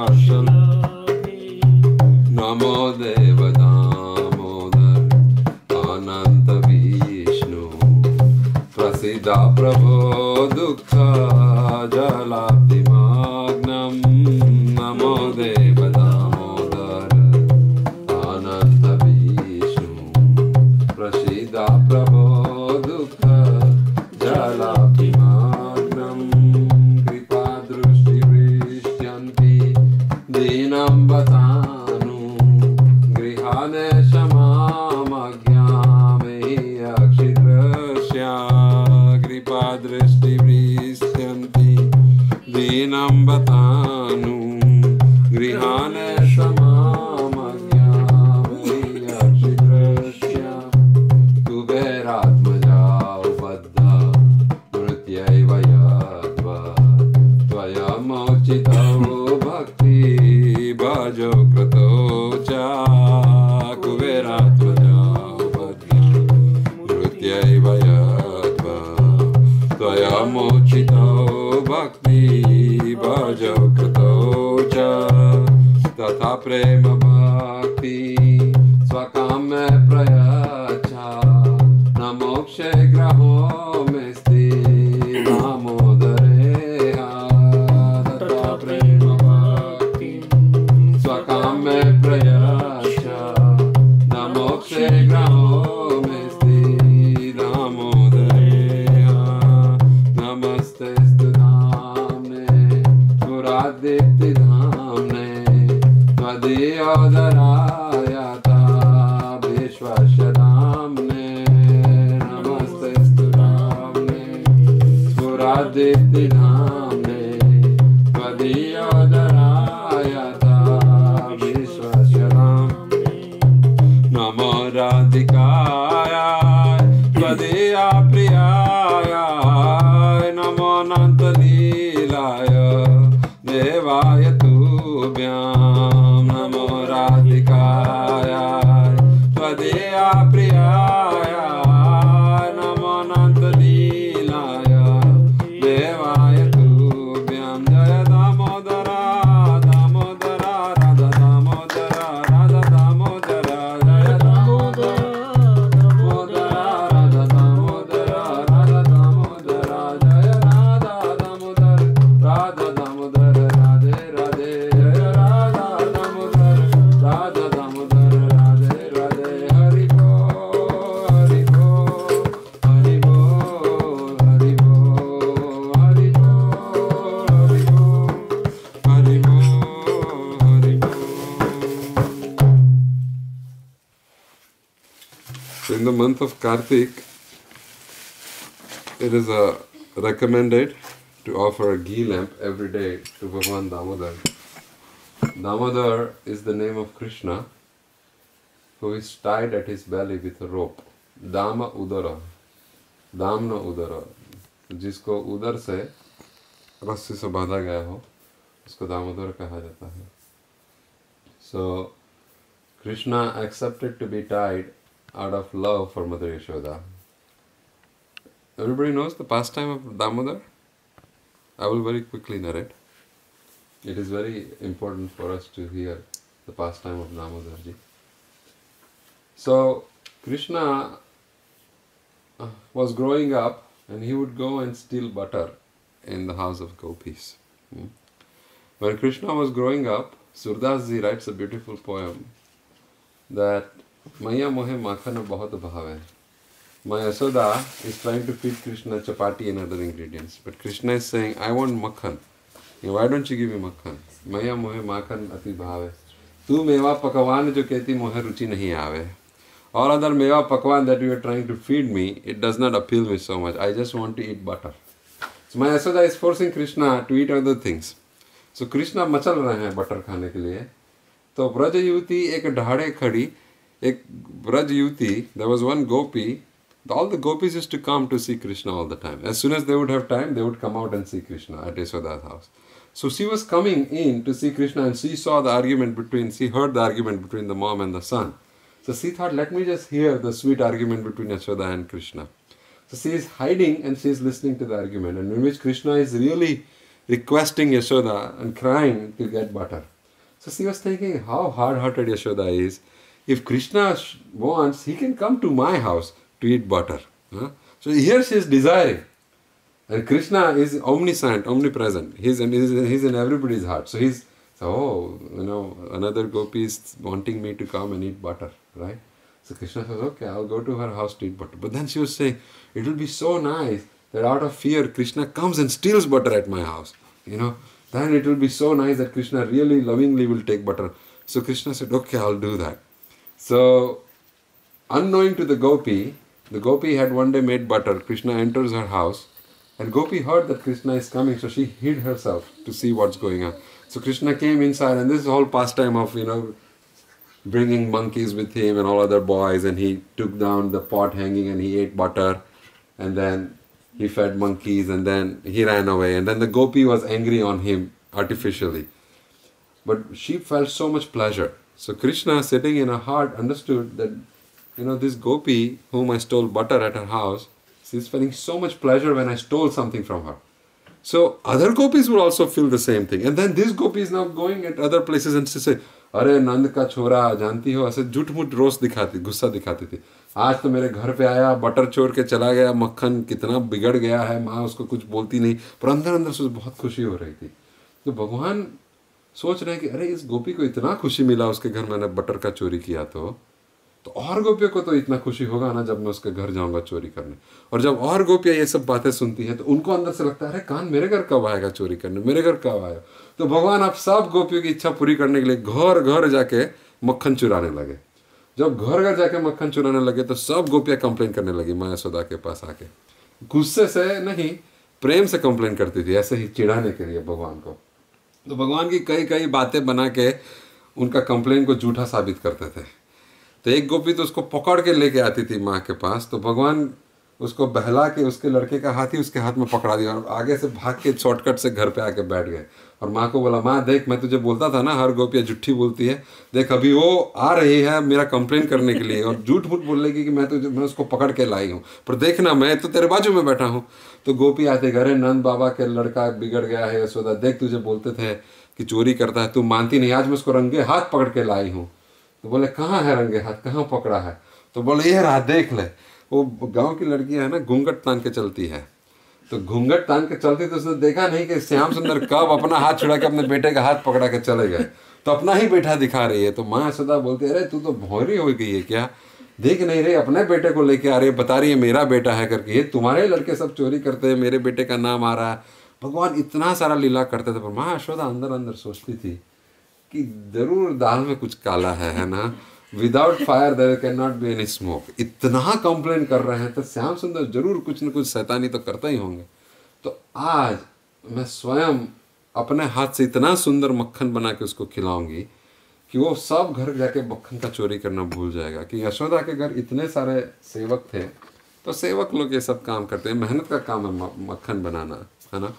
Varsal Namo Deva Damodar Ananta Vishnu Prasiddha Prabho Dukkha Jalabdi Magnam Namo Deva Damodar Ananta Vishnu Prasiddha Prabho Dukkha Jalabdi Magnam Kripa Drushti Vrishyanti Dinam Batanu Grihane Shamamagyame Akshidrasya Kripa Drushti Vrishyanti Dinam Batanu Grihane Shamamagyame Akshidrasya Kuberatmaja Ubadha Mrityaiva Yadva Tvayamocita Bhakti Bhajo Krato Cha Kuberatmaja Ubadha Mrityaiva Yadva Tvayamocita Bhakti Bhajo Krato Cha Tatha Prema Bhakti Swakam me prayacha Namokshe graho mesti Damodareha Tatha Prema Bhakti Swakam me prayacha Namokshe graho mesti Damodareha Namaste Studhamne Puradipti Dhamne Tvadiyodharayata Vishwashadamne Namaste Studhamne Puradipti Dhamne Tvadiyodharayata Vishwashadamne Namo Radhikaya Tvadiya Priyaya Namo Nantalilaya Devaya Tubhyam Namo Radhikaya Tvadiya Priyaya Namo Nantalilaya Devaya Tubhyam Jaya Damodara Damodara Radha Damodara Radha Damodara Jaya Damodara Damodara Radha Damodara Radha Damodara Jaya Radha Damodara Radha Damodara Radhe Radhe Jaya Radha Damodara Radha Damodara Radhe Radhe Hari Bol Hari Bol Hari Bol Hari Bol Hari Bol Hari Bol Hari Bol Hari Bol. In the month of Kartik, it is recommended to offer a ghee lamp every day to Bhagwan Damodar. Damodar is the name of Krishna, who is tied at his belly with a rope. Dama Udara, Damna Udara, जिसको उदर से रस्सी से बांधा गया हो, उसको दामोदर कहा जाता है. So Krishna accepted to be tied out of love for Mother Yashoda. Everybody knows the pastime of Damodar? I will very quickly narrate. It is very important for us to hear the pastime of Damodarji. So Krishna was growing up and he would go and steal butter in the house of gopis. When Krishna was growing up, Surdas ji writes a beautiful poem that Maya mohe makhana bahut bhav hai. My Yashoda is trying to feed Krishna chapati and other ingredients, but Krishna is saying, I want makhan. Why don't you give me makhan? Maya mohe makhan ati bhav hai. Tu meva pakavan jo kehti mohe ruchi nahi aave. All other meva pakwan that you are trying to feed me, it does not appeal me so much. I just want to eat butter. So my Yashoda is forcing Krishna to eat other things. So Krishna मचल रहे हैं butter खाने के लिए. तो ब्रज युवती एक ढाड़े खड़ी, एक ब्रज युवती, there was one gopi. All the gopis used to come to see Krishna all the time. As soon as they would have time, they would come out and see Krishna at Yashoda's house. So she was coming in to see Krishna and she heard the argument between the mom and the son. So she thought, let me just hear the sweet argument between Yashoda and Krishna. So she is hiding and she is listening to the argument, and in which Krishna is really requesting Yashoda and crying to get butter. So she was thinking how hard-hearted Yashoda is. If Krishna wants, he can come to my house to eat butter. Huh? So here she is desiring. And Krishna is omniscient, omnipresent. He's in everybody's heart. So another gopi is wanting me to come and eat butter, right? So Krishna says, okay, I'll go to her house to eat butter. But then she was saying, it will be so nice that out of fear, Krishna comes and steals butter at my house. Then it will be so nice that Krishna really lovingly will take butter. So Krishna said, okay, I'll do that. So, unknowing to the gopi had one day made butter. Krishna enters her house. And Gopi heard that Krishna is coming, so she hid herself to see what's going on. So Krishna came inside, and this is whole pastime of, bringing monkeys with him and all other boys, and he took down the pot hanging and he ate butter, and then he fed monkeys, and then he ran away, and then the Gopi was angry on him artificially. But she felt so much pleasure. So Krishna, sitting in her heart, understood that, this Gopi, whom I stole butter at her house, she's feeling so much pleasure when I stole something from her. So other gopis will also feel the same thing. And then this gopi is now going at other places and she say, अरे नंद का छोरा जानती हो, ऐसे झूठ मूठ रोष दिखाती, गुस्सा दिखाती थी. आज तो मेरे घर पे आया, बटर चोर के चला गया, मक्खन कितना बिगड़ गया है, माँ उसको कुछ बोलती नहीं, पर अंदर अंदर से बहुत खुशी हो रही थी. तो भगवान सोच रहे हैं कि अरे इस गोपी को इतना खुशी मिला उसके घर मैंने बटर का चोरी किया, तो और गोपियों को तो इतना खुशी होगा ना जब मैं उसके घर जाऊंगा चोरी करने. और जब और गोपियां ये सब बातें सुनती हैं तो उनको अंदर से लगता है अरे कान मेरे घर कब आएगा चोरी करने, मेरे घर कब आएगा. तो भगवान आप सब गोपियों की इच्छा पूरी करने के लिए घर घर जाके मक्खन चुराने लगे. जब घर घर जाके मक्खन चुराने लगे तो सब गोपियां कंप्लेन करने लगी माँ यशोदा के पास आके. गुस्से से नहीं, प्रेम से कंप्लेन करती थी, ऐसे ही चिढ़ाने के लिए भगवान को. तो भगवान की कई कई बातें बना के उनका कंप्लेन को झूठा साबित करते थे. तो एक गोपी तो उसको पकड़ के लेके आती थी माँ के पास, तो भगवान उसको बहला के उसके लड़के का हाथ ही उसके हाथ में पकड़ा दिया और आगे से भाग के शॉर्टकट से घर पे आके बैठ गए. और माँ को बोला, माँ देख मैं तुझे बोलता था ना हर गोपियाँ झूठी बोलती है, देख अभी वो आ रही है मेरा कंप्लेन करने के लिए और झूठ मूठ बोलेगी कि मैं उसको पकड़ के लाई हूँ, पर देखना मैं तो तेरे बाजू में बैठा हूँ. तो गोपी आते, घरे नंद बाबा के लड़का बिगड़ गया है यशोदा, देख तुझे बोलते थे कि चोरी करता है, तू मानती नहीं, आज मैं उसको रंगे हाथ पकड़ के लाई हूँ. तो बोले कहाँ है रंगे हाथ, कहाँ पकड़ा है? तो बोले ये रहा देख ले. वो गांव की लड़कियां है ना घूंघट तान के चलती है, तो घूंघट तान के चलती तो उसने देखा नहीं कि श्याम सुंदर कब अपना हाथ छुड़ा के अपने बेटे का हाथ पकड़ा के चले गए, तो अपना ही बेटा दिखा रही है. तो माँ यशोदा बोलती है अरे तू तो भौरी हो गई है क्या, देख नहीं रही अपने बेटे को लेके आ रही है, बता रही है मेरा बेटा है करके, ये तुम्हारे लड़के सब चोरी करते हैं, मेरे बेटे का नाम आ रहा है. भगवान इतना सारा लीला करते थे, पर माँ यशोदा अंदर अंदर सोचती थी कि जरूर दाल में कुछ काला है ना. Without fire there can not be any smoke. इतना कंप्लेन कर रहे हैं तो श्याम सुंदर जरूर कुछ न कुछ शैतानी तो करते ही होंगे. तो आज मैं स्वयं अपने हाथ से इतना सुंदर मक्खन बना के उसको खिलाऊंगी कि वो सब घर जाके मक्खन का चोरी करना भूल जाएगा. कि यशोदा के घर इतने सारे सेवक थे, तो सेवक लोग ये सब काम करते हैं, मेहनत का काम है मक्खन बनाना, है ना.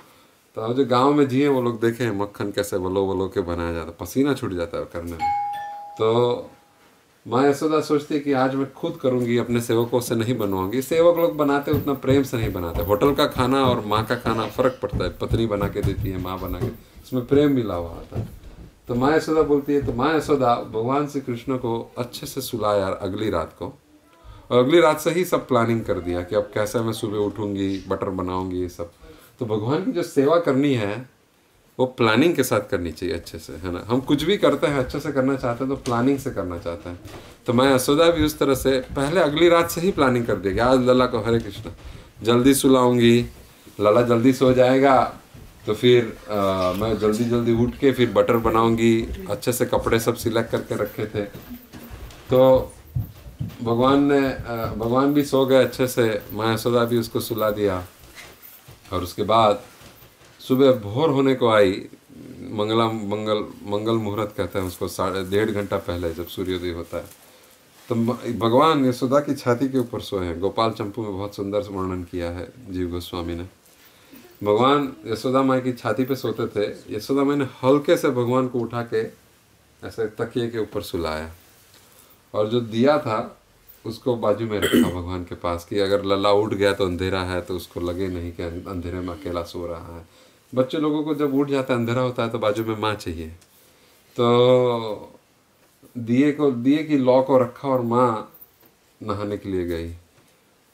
तो जो गांव में जिए वो लोग देखे हैं मक्खन कैसे वलो वलो के बनाया जाता, पसीना छूट जाता है करने में. तो माँ यशोदा सोचती है कि आज मैं खुद करूँगी, अपने सेवकों से नहीं बनवाऊंगी. सेवक लोग बनाते उतना प्रेम से नहीं बनाते. होटल का खाना और माँ का खाना फ़र्क पड़ता है, पत्नी बना के देती है, माँ बना के, इसमें प्रेम मिला हुआ आता है. तो माँ यशोदा बोलती है, तो माँ यशोदा भगवान श्री कृष्ण को अच्छे से सुलाया अगली रात को, और अगली रात से ही सब प्लानिंग कर दिया कि अब कैसे मैं सुबह उठूँगी, बटर बनाऊँगी, ये सब. तो भगवान की जो सेवा करनी है वो प्लानिंग के साथ करनी चाहिए अच्छे से, है ना. हम कुछ भी करते हैं अच्छे से करना चाहते हैं तो प्लानिंग से करना चाहते हैं. तो मैं यशोदा भी उस तरह से पहले अगली रात से ही प्लानिंग कर दी कि आज लला को हरे कृष्ण जल्दी सुलाऊंगी, लला जल्दी सो जाएगा, तो फिर मैं जल्दी जल्दी उठ के फिर बटर बनाऊंगी. अच्छे से कपड़े सब सिलेक्ट करके रखे थे. तो भगवान भी सो गए अच्छे से, माँ यशोदा भी उसको सुला दिया. और उसके बाद सुबह भोर होने को आई, मंगल मुहूर्त कहते हैं उसको, 1.5 घंटा पहले जब सूर्योदय होता है, तो भगवान यशोदा की छाती के ऊपर सोए हैं. गोपाल चंपू में बहुत सुंदर से वर्णन किया है जीव गोस्वामी ने. भगवान यशोदा माँ की छाती पे सोते थे. यशोदा माँ ने हल्के से भगवान को उठा के ऐसे तकिए के ऊपर सुलाया, और जो दिया था उसको बाजू में रखा भगवान के पास, कि अगर लल्ला उठ गया तो अंधेरा है तो उसको लगे नहीं कि अंधेरे में अकेला सो रहा है, बच्चे लोगों को जब उठ जाता है, अंधेरा होता है, तो बाजू में माँ चाहिए। तो दिए की लौ को रखा और माँ नहाने के लिए गई।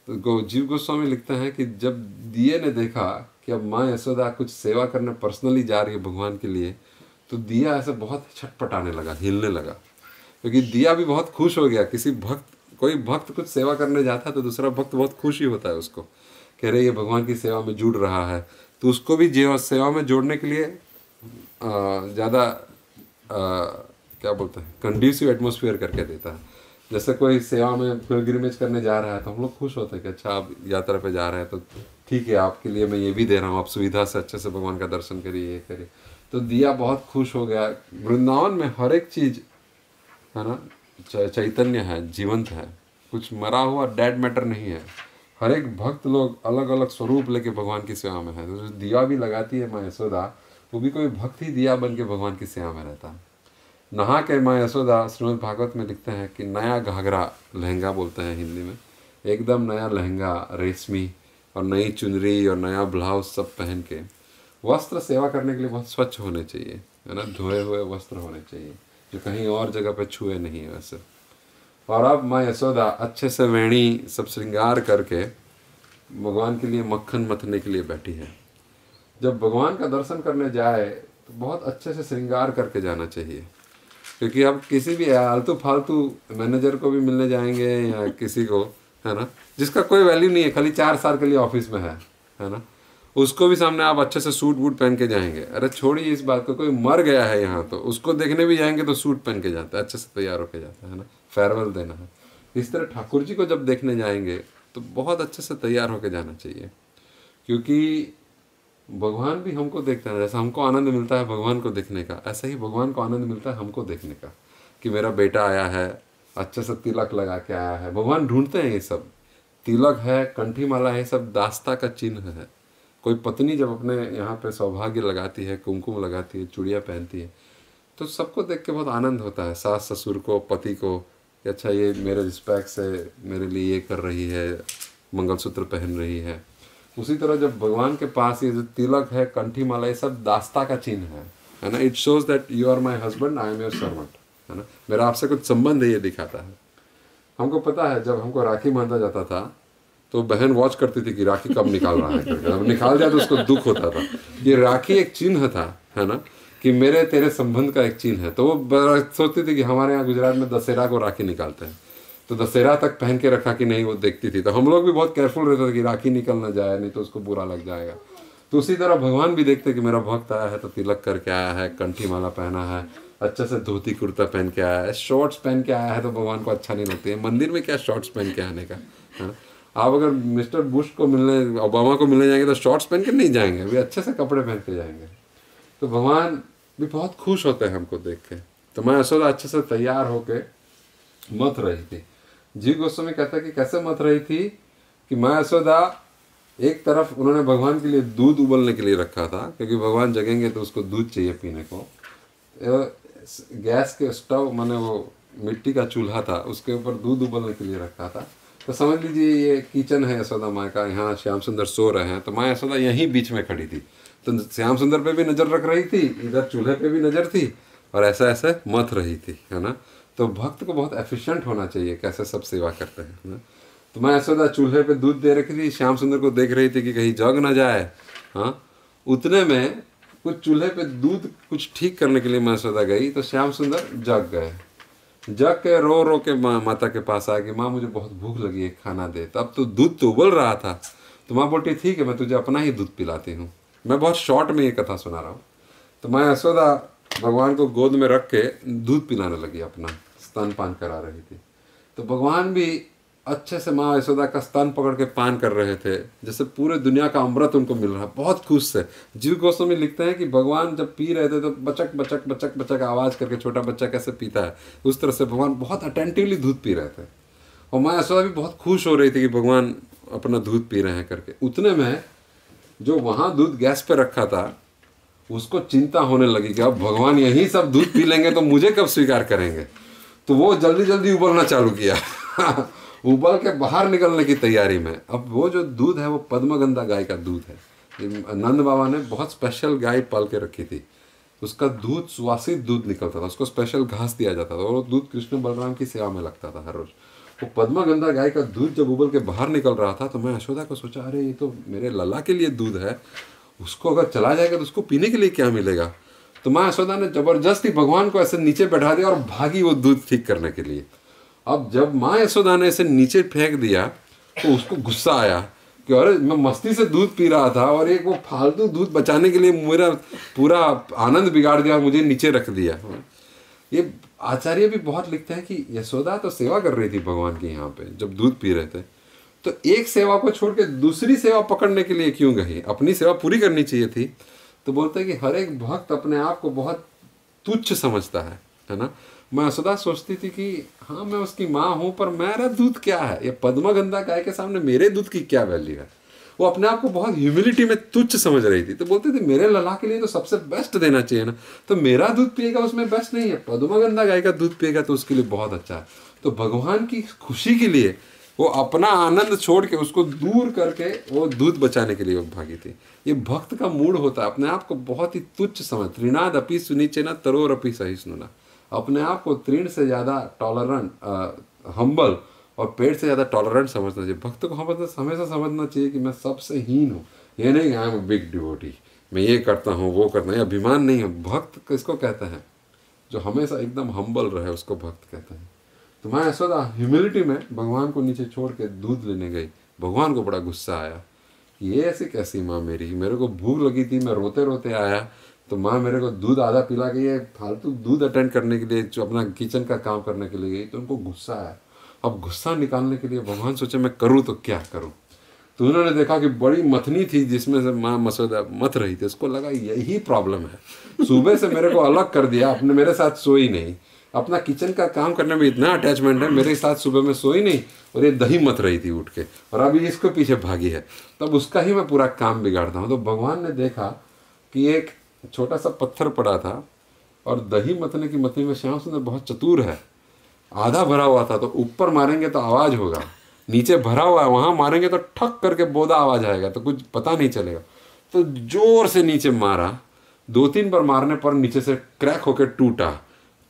तो जीव गोस्वामी लिखते हैं कि जब दिए ने देखा कि अब माँ यशोदा कुछ सेवा करने पर्सनली जा रही है भगवान के लिए, तो दिया ऐसे बहुत छटपटाने लगा, हिलने लगा, क्योंकि दिया भी बहुत खुश हो गया। कोई भक्त कुछ सेवा करने जाता है तो दूसरा भक्त बहुत खुश ही होता है उसको, कह रहे ये भगवान की सेवा में जुड़ रहा है, तो उसको भी जीव सेवा में जोड़ने के लिए ज़्यादा क्या बोलते हैं, कंड्यूसिव एटमोसफियर करके देता है। जैसे कोई सेवा में पिलग्रिमेज करने जा रहा है तो हम लोग खुश होते हैं कि अच्छा आप यात्रा पे जा रहे हैं तो ठीक है, आपके लिए मैं ये भी दे रहा हूँ, आप सुविधा से अच्छे से भगवान का दर्शन करिए, ये करिए। तो दिया बहुत खुश हो गया। वृंदावन में हर एक चीज़ है ना चैतन्य है, जीवंत है, कुछ मरा हुआ डेड मैटर नहीं है। हर एक भक्त लोग अलग अलग स्वरूप लेके भगवान की सेवा में है। तो जो दिया भी लगाती है माँ यशोदा, वो भी कोई भक्त ही दिया बन के भगवान की सेवा में रहता है। नहा के माँ यशोदा श्रीमद् भागवत में लिखते हैं कि नया घाघरा, लहंगा बोलते हैं हिंदी में, एकदम नया लहंगा रेशमी और नई चुनरी और नया ब्लाउज सब पहन के, वस्त्र सेवा करने के लिए बहुत स्वच्छ होने चाहिए, है ना, धोए हुए वस्त्र होने चाहिए जो कहीं और जगह पे छुए नहीं है वैसे। और अब माँ यशोदा अच्छे से वेणी सब श्रृंगार करके भगवान के लिए मक्खन मथने के लिए बैठी है। जब भगवान का दर्शन करने जाए तो बहुत अच्छे से श्रृंगार करके जाना चाहिए, क्योंकि अब किसी भी आलतू फालतू मैनेजर को भी मिलने जाएंगे या किसी को, है ना, जिसका कोई वैल्यू नहीं है, खाली 4 साल के लिए ऑफिस में है ना, उसको भी सामने आप अच्छे से सूट वूट पहन के जाएंगे। अरे छोड़िए इस बात को, कोई मर गया है यहाँ तो उसको देखने भी जाएंगे तो सूट पहन के जाता है, अच्छे से तैयार होके जाता है ना, फेयरवेल देना है। इस तरह ठाकुर जी को जब देखने जाएंगे तो बहुत अच्छे से तैयार होके जाना चाहिए, क्योंकि भगवान भी हमको देखते हैं। जैसा हमको आनंद मिलता है भगवान को देखने का, ऐसा ही भगवान को आनंद मिलता है हमको देखने का, कि मेरा बेटा आया है, अच्छे से तिलक लगा के आया है। भगवान ढूंढते हैं ये सब, तिलक है, कंठी माला है, सब दास्ता का चिन्ह है। कोई पत्नी जब अपने यहाँ पे सौभाग्य लगाती है, कुमकुम लगाती है, चूड़ियाँ पहनती है, तो सबको देख के बहुत आनंद होता है, सास ससुर को, पति को, कि अच्छा ये मेरे रिस्पेक्ट से मेरे लिए ये कर रही है, मंगलसूत्र पहन रही है। उसी तरह जब भगवान के पास ये जो तिलक है, कंठी माला, ये सब दास्ता का चिन्ह है ना। It shows that you are my husband, I am your servant, है ना, मेरा आपसे कुछ संबंध है, ये दिखाता है। हमको पता है जब हमको राखी बांधा जाता था तो बहन वॉच करती थी कि राखी कब निकाल रहा है करके, अब निकाल जाए तो उसको दुख होता था। ये राखी एक चिन्ह था, है ना, कि मेरे तेरे संबंध का एक चिन्ह है। तो वो सोचती थी कि हमारे यहाँ गुजरात में दशहरा को राखी निकालते हैं, तो दशहरा तक पहन के रखा कि नहीं, वो देखती थी। तो हम लोग भी बहुत केयरफुल रहते थे कि राखी निकल ना जाए, नहीं तो उसको बुरा लग जाएगा। तो उसी तरह भगवान भी देखते कि मेरा भक्त आया है तो तिलक करके आया है, कंठी माला पहना है, अच्छे से धोती कुर्ता पहन के आया है, शॉर्ट्स पहन के आया है, तो भगवान को अच्छा नहीं लगती है। मंदिर में क्या शॉर्ट्स पहन के आने का, है ना। आप अगर मिस्टर बुश को मिलने, ओबामा को मिलने जाएंगे तो शॉर्ट्स पहन के नहीं जाएंगे, वे अच्छे से कपड़े पहन के जाएंगे। तो भगवान भी बहुत खुश होते हैं हमको देख के। तो मैं यशोदा अच्छे से तैयार होके मत रही थी। जीव गोस्वामी कहता है कि कैसे मत रही थी, कि माँ यशोदा एक तरफ उन्होंने भगवान के लिए दूध उबलने के लिए रखा था, क्योंकि भगवान जगेंगे तो उसको दूध चाहिए पीने को। गैस के स्टोव, माने वो मिट्टी का चूल्हा था, उसके ऊपर दूध उबलने के लिए रखा था। तो समझ लीजिए ये किचन है यशोदा माँ का, यहाँ श्याम सुंदर सो रहे हैं, तो माँ यशोदा यहीं बीच में खड़ी थी। तो श्याम सुंदर पे भी नज़र रख रही थी, इधर चूल्हे पे भी नज़र थी, और ऐसा ऐसे मथ रही थी, है ना। तो भक्त को बहुत एफिशिएंट होना चाहिए, कैसे सब सेवा करते हैं, है ना। तो मैं यशोदा चूल्हे पे दूध दे रखी थी, श्याम सुंदर को देख रही थी कि कहीं जग ना जाए। हाँ, उतने में कुछ चूल्हे पे दूध कुछ ठीक करने के लिए मैं यशोदा गई, तो श्याम सुंदर जग गए। जग के रो रो के माता के पास आ गई, माँ मुझे बहुत भूख लगी है, खाना दे। तब तो दूध तो उबल रहा था, तो माँ बोलती ठीक है, मैं तुझे अपना ही दूध पिलाती हूँ। मैं बहुत शॉर्ट में ये कथा सुना रहा हूँ। तो मैं यशोदा भगवान को गोद में रख के दूध पिलाने लगी, अपना स्तनपान करा रही थी। तो भगवान भी अच्छे से माँ यशोदा का स्तन पकड़ के पान कर रहे थे, जैसे पूरे दुनिया का अमृत उनको मिल रहा है, बहुत खुश से। जीव गोस्वामी लिखते हैं कि भगवान जब पी रहे थे तो बचक बचक बचक बचक आवाज़ करके, छोटा बच्चा कैसे पीता है उस तरह से भगवान बहुत अटेंटिवली दूध पी रहे थे। और माँ यशोदा भी बहुत खुश हो रही थी कि भगवान अपना दूध पी रहे हैं करके। उतने में जो वहाँ दूध गैस पे रखा था, उसको चिंता होने लगी कि अब भगवान यही सब दूध पी लेंगे तो मुझे कब स्वीकार करेंगे। तो वो जल्दी जल्दी उबलना चालू किया उबल के बाहर निकलने की तैयारी में। अब वो जो दूध है वो पद्मगंधा गाय का दूध है, नंद बाबा ने बहुत स्पेशल गाय पाल के रखी थी, उसका दूध सुवासित दूध निकलता था, उसको स्पेशल घास दिया जाता था और वो दूध कृष्ण बलराम की सेवा में लगता था हर रोज। वो पद्मागंधा गाय का दूध जब उबल के बाहर निकल रहा था तो मैं यशोदा को सोचा, अरे ये तो मेरे लला के लिए दूध है, उसको अगर चला जाएगा तो उसको पीने के लिए क्या मिलेगा। तो माँ यशोदा ने जबरदस्ती भगवान को ऐसे नीचे बैठा दिया और भागी वो दूध ठीक करने के लिए। अब जब माँ यशोदा ने ऐसे नीचे फेंक दिया तो उसको गुस्सा आया कि अरे मैं मस्ती से दूध पी रहा था और एक वो फालतू दूध बचाने के लिए मेरा पूरा आनंद बिगाड़ दिया, मुझे नीचे रख दिया। ये आचार्य भी बहुत लिखते हैं कि यशोदा तो सेवा कर रही थी भगवान की यहाँ पे जब दूध पी रहे थे, तो एक सेवा को छोड़ के दूसरी सेवा पकड़ने के लिए क्यों गई, अपनी सेवा पूरी करनी चाहिए थी। तो बोलते हैं कि हर एक भक्त अपने आप को बहुत तुच्छ समझता है ना। मैं यशोदा सोचती थी कि हाँ मैं उसकी माँ हूँ पर मेरा दूध क्या है, ये पद्मागंधा गाय के सामने मेरे दूध की क्या वैल्यू है। वो अपने आप को बहुत ह्यूमिलिटी में तुच्छ समझ रही थी। तो बोलते थे मेरे लला के लिए तो सबसे बेस्ट देना चाहिए ना, तो मेरा दूध पिएगा उसमें बेस्ट नहीं है, पद्मागंधा गाय का दूध पिएगा तो उसके लिए बहुत अच्छा है। तो भगवान की खुशी के लिए वो अपना आनंद छोड़ के उसको दूर करके वो दूध बचाने के लिए वो भागी थी। ये भक्त का मूड होता है, अपने आप को बहुत ही तुच्छ समझ, त्रिनाद अपी सुनिचेना तरोर अपी सहिष्णुना, अपने आप को तृण से ज़्यादा टॉलरेंट हम्बल और पेड़ से ज़्यादा टॉलरेंट समझना चाहिए। भक्त को हमेशा समझना चाहिए कि मैं सबसे हीन हूँ, ये नहीं I am a big devotee, मैं ये करता हूँ वो करता हूँ, ये अभिमान नहीं है। भक्त किसको कहते हैं, जो हमेशा एकदम हम्बल रहे उसको भक्त कहते हैं। तो मैं यशोदा ह्यूमिलिटी में भगवान को नीचे छोड़ के दूध लेने गई। भगवान को बड़ा गुस्सा आया, ये ऐसी कैसी माँ मेरी, मेरे को भूख लगी थी, मैं रोते रोते आया तो माँ मेरे को दूध आधा पिला के ये फालतू दूध अटेंड करने के लिए जो अपना किचन का काम करने के लिए गई, तो उनको गुस्सा आया। अब गुस्सा निकालने के लिए भगवान सोचे मैं करूँ तो क्या करूँ। तो उन्होंने देखा कि बड़ी मथनी थी जिसमें से माँ मसोदा मथ रही थी, उसको लगा यही प्रॉब्लम है, सुबह से मेरे को अलग कर दिया, अपने मेरे साथ सोई नहीं, अपना किचन का काम करने में इतना अटैचमेंट है, मेरे साथ सुबह में सोई नहीं और ये दही मत रही थी उठ के, और अभी इसको पीछे भागी है, तब उसका ही मैं पूरा काम बिगाड़ता हूँ। तो भगवान ने देखा कि एक छोटा सा पत्थर पड़ा था और दही मतने की मथनी में श्याम सुंदर बहुत चतुर है, आधा भरा हुआ था, तो ऊपर मारेंगे तो आवाज होगा, नीचे भरा हुआ है वहां मारेंगे तो ठक करके बोधा आवाज आएगा, तो कुछ पता नहीं चलेगा। तो जोर से नीचे मारा, 2-3 बार मारने पर नीचे से क्रैक होकर टूटा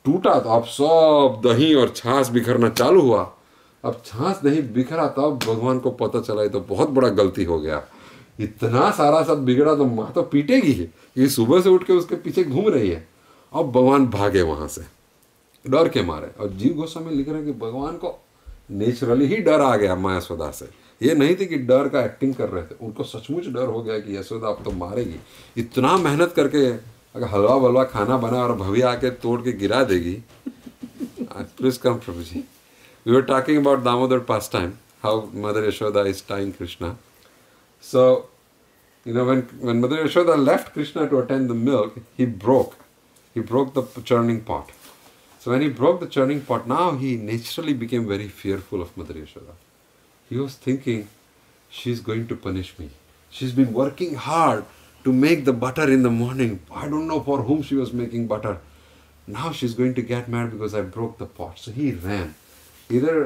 तो अब सब दही और छाछ बिखरना चालू हुआ। अब छाछ दही बिखरा तब भगवान को पता चला ये तो बहुत बड़ा गलती हो गया, इतना सारा सब बिगड़ा तो माँ तो पीटेगी, ये सुबह से उठ के उसके पीछे घूम रही है। अब भगवान भागे वहां से डर के मारे, और जीव गोस्वामी लिख रहे हैं कि भगवान को नेचुरली ही डर आ गया माँ यशोदा से, ये नहीं थी कि डर का एक्टिंग कर रहे थे, उनको सचमुच डर हो गया कि यशोदा अब तो मारेगी, इतना मेहनत करके अगर हलवा वलवा खाना बना और भवी आके तोड़ के गिरा देगी। Please come Prabhu ji, we were talking about Damodar pastime, how mother Yashoda is tying Krishna. So, you know, when Mother Yashoda left Krishna to attend the milk, he broke the churning pot. So when he broke the churning pot, now he naturally became very fearful of Mother Yashoda. He was thinking, she's going to punish me. She's been working hard to make the butter in the morning. I don't know for whom she was making butter. Now she's going to get mad because I broke the pot. So he ran. Either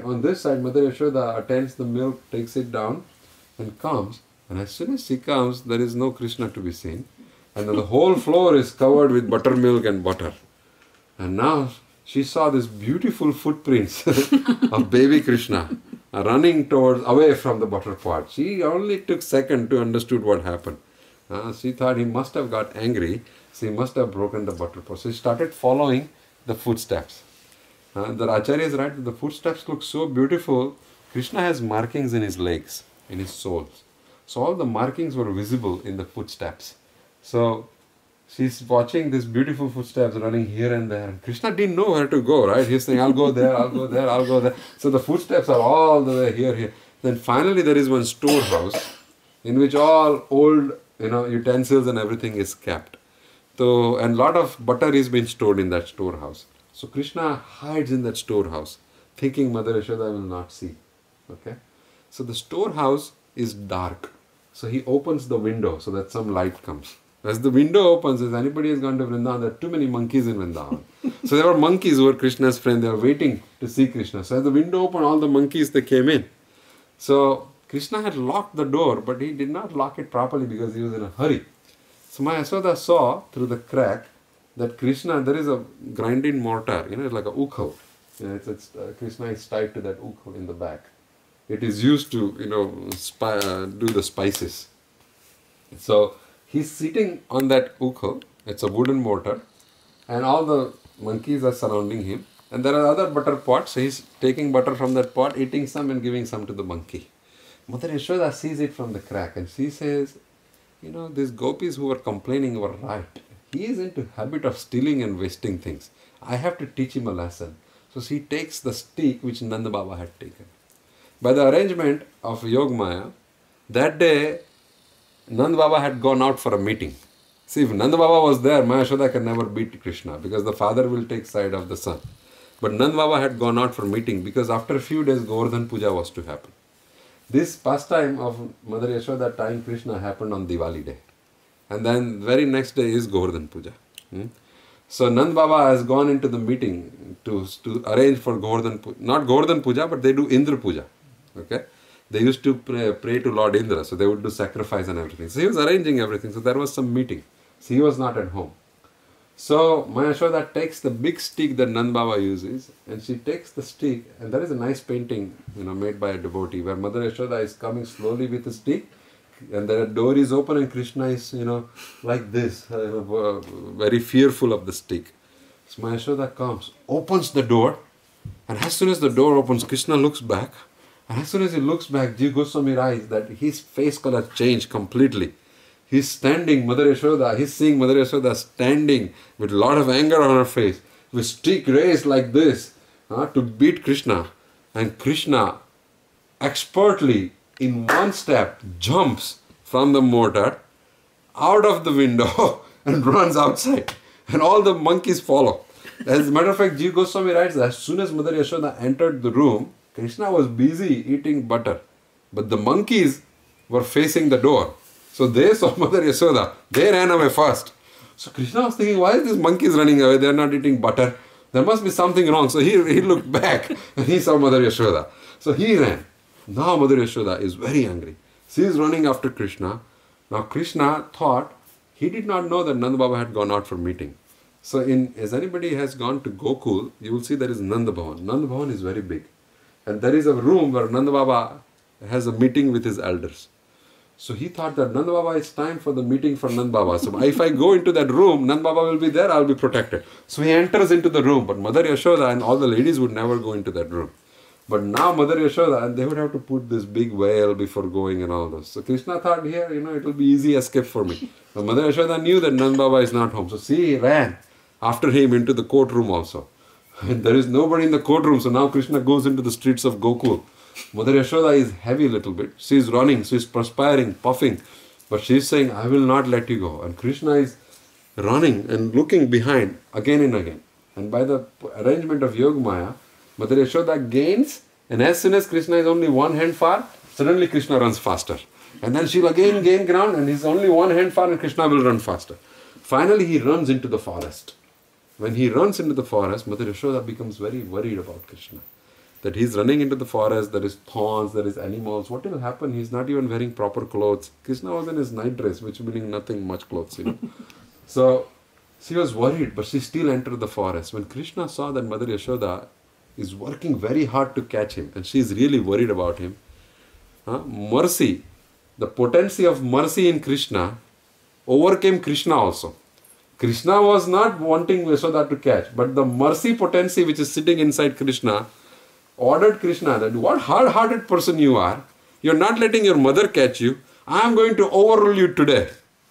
on this side, Mother Yashoda attends the milk, takes it down, and comes, and as soon as she comes, there is no Krishna to be seen, and the whole floor is covered with buttermilk and butter. And now she saw this beautiful footprints of baby Krishna running away from the butter pot. She only took a second to understood what happened. She thought he must have got angry, so he must have broken the butter pot. So she started following the footsteps. The Acharya is right, the footsteps look so beautiful. Krishna has markings in his legs, in his soles. So all the markings were visible in the footsteps. So she's watching these beautiful footsteps running here and there. And Krishna didn't know where to go, right? He's saying, I'll go there, I'll go there, I'll go there. So the footsteps are all the way here. Then finally there is one storehouse in which all old utensils and everything is kept. So, and lot of butter is being stored in that storehouse. So Krishna hides in that storehouse, thinking Mother Yashoda will not see. Okay? So the storehouse is dark. So he opens the window so that some light comes. As the window opens, if anybody has gone to Vrindavan, there are too many monkeys in Vrindavan. So there were monkeys who were Krishna's friends. They were waiting to see Krishna. So as the window opened, all the monkeys, they came in. So Krishna had locked the door, but he did not lock it properly because he was in a hurry. So my Yashoda saw through the crack that Krishna, there is a grinding mortar, it's like a ukhal. Krishna is tied to that ukhal in the back. It is used to, do the spices. So he's sitting on that ukhal. It's a wooden mortar, and all the monkeys are surrounding him. And there are other butter pots. So he's taking butter from that pot, eating some and giving some to the monkey. Mother Yashoda sees it from the crack, and she says, these gopis who were complaining were right. He is into habit of stealing and wasting things. I have to teach him a lesson. So she takes the stick which Nanda Baba had taken. By the arrangement of Yogamaya, that day Nanda Baba had gone out for a meeting. See, if Nanda Baba was there, Maya Yashoda can never beat Krishna because the father will take side of the son. But Nanda Baba had gone out for meeting because after a few days Govardhan Puja was to happen. This pastime of Mother Yashoda tying Krishna happened on Diwali day. And then very next day is Govardhan Puja. So Nand Baba has gone into the meeting to arrange for Govardhan Puja. Not Govardhan Puja, but they do Indra Puja. Okay? They used to pray to Lord Indra, so they would do sacrifice and everything. So he was arranging everything. So there was some meeting. So he was not at home. So Maya Yashoda takes the big stick that Nand Baba uses, and she takes the stick, and there is a nice painting, made by a devotee, where Mother Yashoda is coming slowly with a stick, and the door is open, and Krishna is, like this, very fearful of the stick. So Maya Yashoda comes, opens the door, and as soon as the door opens, Krishna looks back, and as soon as he looks back, Jiva Goswami writes that his face color changed completely. He's standing, he's seeing Mother Yashoda standing with a lot of anger on her face, with stick raised like this, to beat Krishna. And Krishna expertly, in one step, jumps from the mortar, out of the window, and runs outside. And all the monkeys follow. As a matter of fact, Jiva Goswami writes that as soon as Mother Yashoda entered the room, Krishna was busy eating butter. But the monkeys were facing the door. So they saw Mother Yashoda. They ran away first. So Krishna was thinking, why is these monkeys running away? They are not eating butter. There must be something wrong. So he looked back and he saw Mother Yashoda. So he ran. Now Mother Yashoda is very angry. She is running after Krishna. Now Krishna thought, he did not know that Nanda Baba had gone out for meeting. So as anybody has gone to Gokul, you will see there is Nanda Bhavan. Nanda Bhavan is very big. And there is a room where Nanda Baba has a meeting with his elders. So he thought that Nanda Baba, it's time for the meeting for Nanda Baba. So if I go into that room, Nanda Baba will be there, I will be protected. So he enters into the room, but Mother Yashoda and all the ladies would never go into that room. But now Mother Yashoda, and they would have to put this big veil before going and all those. So Krishna thought here, it will be easy escape for me. But Mother Yashoda knew that Nanda Baba is not home. So she ran after him into the courtroom also. And there is nobody in the courtroom. So now Krishna goes into the streets of Gokul. Mother Yashoda is heavy a little bit. She is running, she is perspiring, puffing. But she is saying, I will not let you go. And Krishna is running and looking behind again and again. And by the arrangement of Yogamaya, Mother Yashoda gains, and as soon as Krishna is only one hand far, suddenly Krishna runs faster. And then she will again gain ground, and he's only one hand far, and Krishna will run faster. Finally, he runs into the forest. When he runs into the forest, Mother Yashoda becomes very worried about Krishna. That he's running into the forest, there is thorns, there is animals. What will happen? He's not even wearing proper clothes. Krishna was in his night dress, which meaning nothing much clothes, So she was worried, but she still entered the forest. When Krishna saw that Mother Yashoda is working very hard to catch him, and she is really worried about him, mercy, the potency of mercy in Krishna overcame Krishna also. Krishna was not wanting Yashoda to catch, but the mercy potency which is sitting inside Krishna ordered Krishna that what hard-hearted person you are, you're not letting your mother catch you, I am going to overrule you today.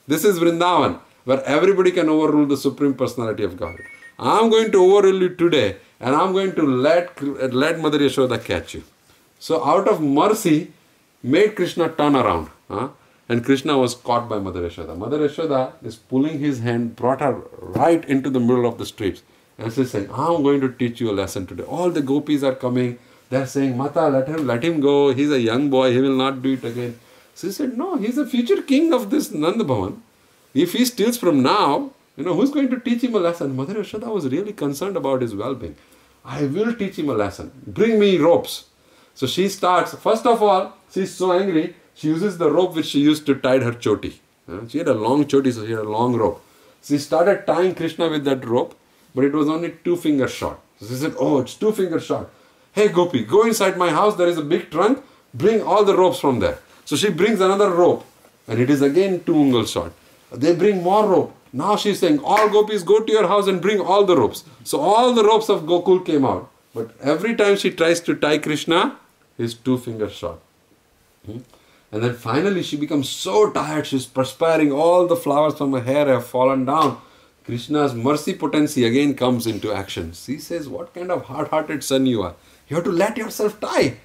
This is Vrindavan, where everybody can overrule the Supreme Personality of God. I am going to overrule you today, and I am going to let Mother Yashoda catch you. So out of mercy, made Krishna turn around. And Krishna was caught by Mother Yashoda. Mother Yashoda is pulling his hand, brought her right into the middle of the streets. And she's saying, I'm going to teach you a lesson today. All the gopis are coming. They're saying, Mata, let him go. He's a young boy. He will not do it again. She said, no, he's the future king of this Nanda Bhavan. If he steals from now, who's going to teach him a lesson? Mother Yashoda was really concerned about his well-being. I will teach him a lesson. Bring me ropes. So she starts, first of all, she's so angry, she uses the rope which she used to tie her choti. She had a long choti, so she had a long rope. She started tying Krishna with that rope, but it was only 2 fingers short. So she said, oh, it's 2 fingers short. Hey Gopi, go inside my house, there is a big trunk, bring all the ropes from there. So she brings another rope, and it is again 2 ungles short. They bring more rope. Now she's saying, all gopis go to your house and bring all the ropes. So all the ropes of Gokul came out. But every time she tries to tie Krishna, he's 2 fingers short. And then finally she becomes so tired, she's perspiring, all the flowers from her hair have fallen down. Krishna's mercy potency again comes into action. She says, what kind of hard-hearted son you are? You have to let yourself tie.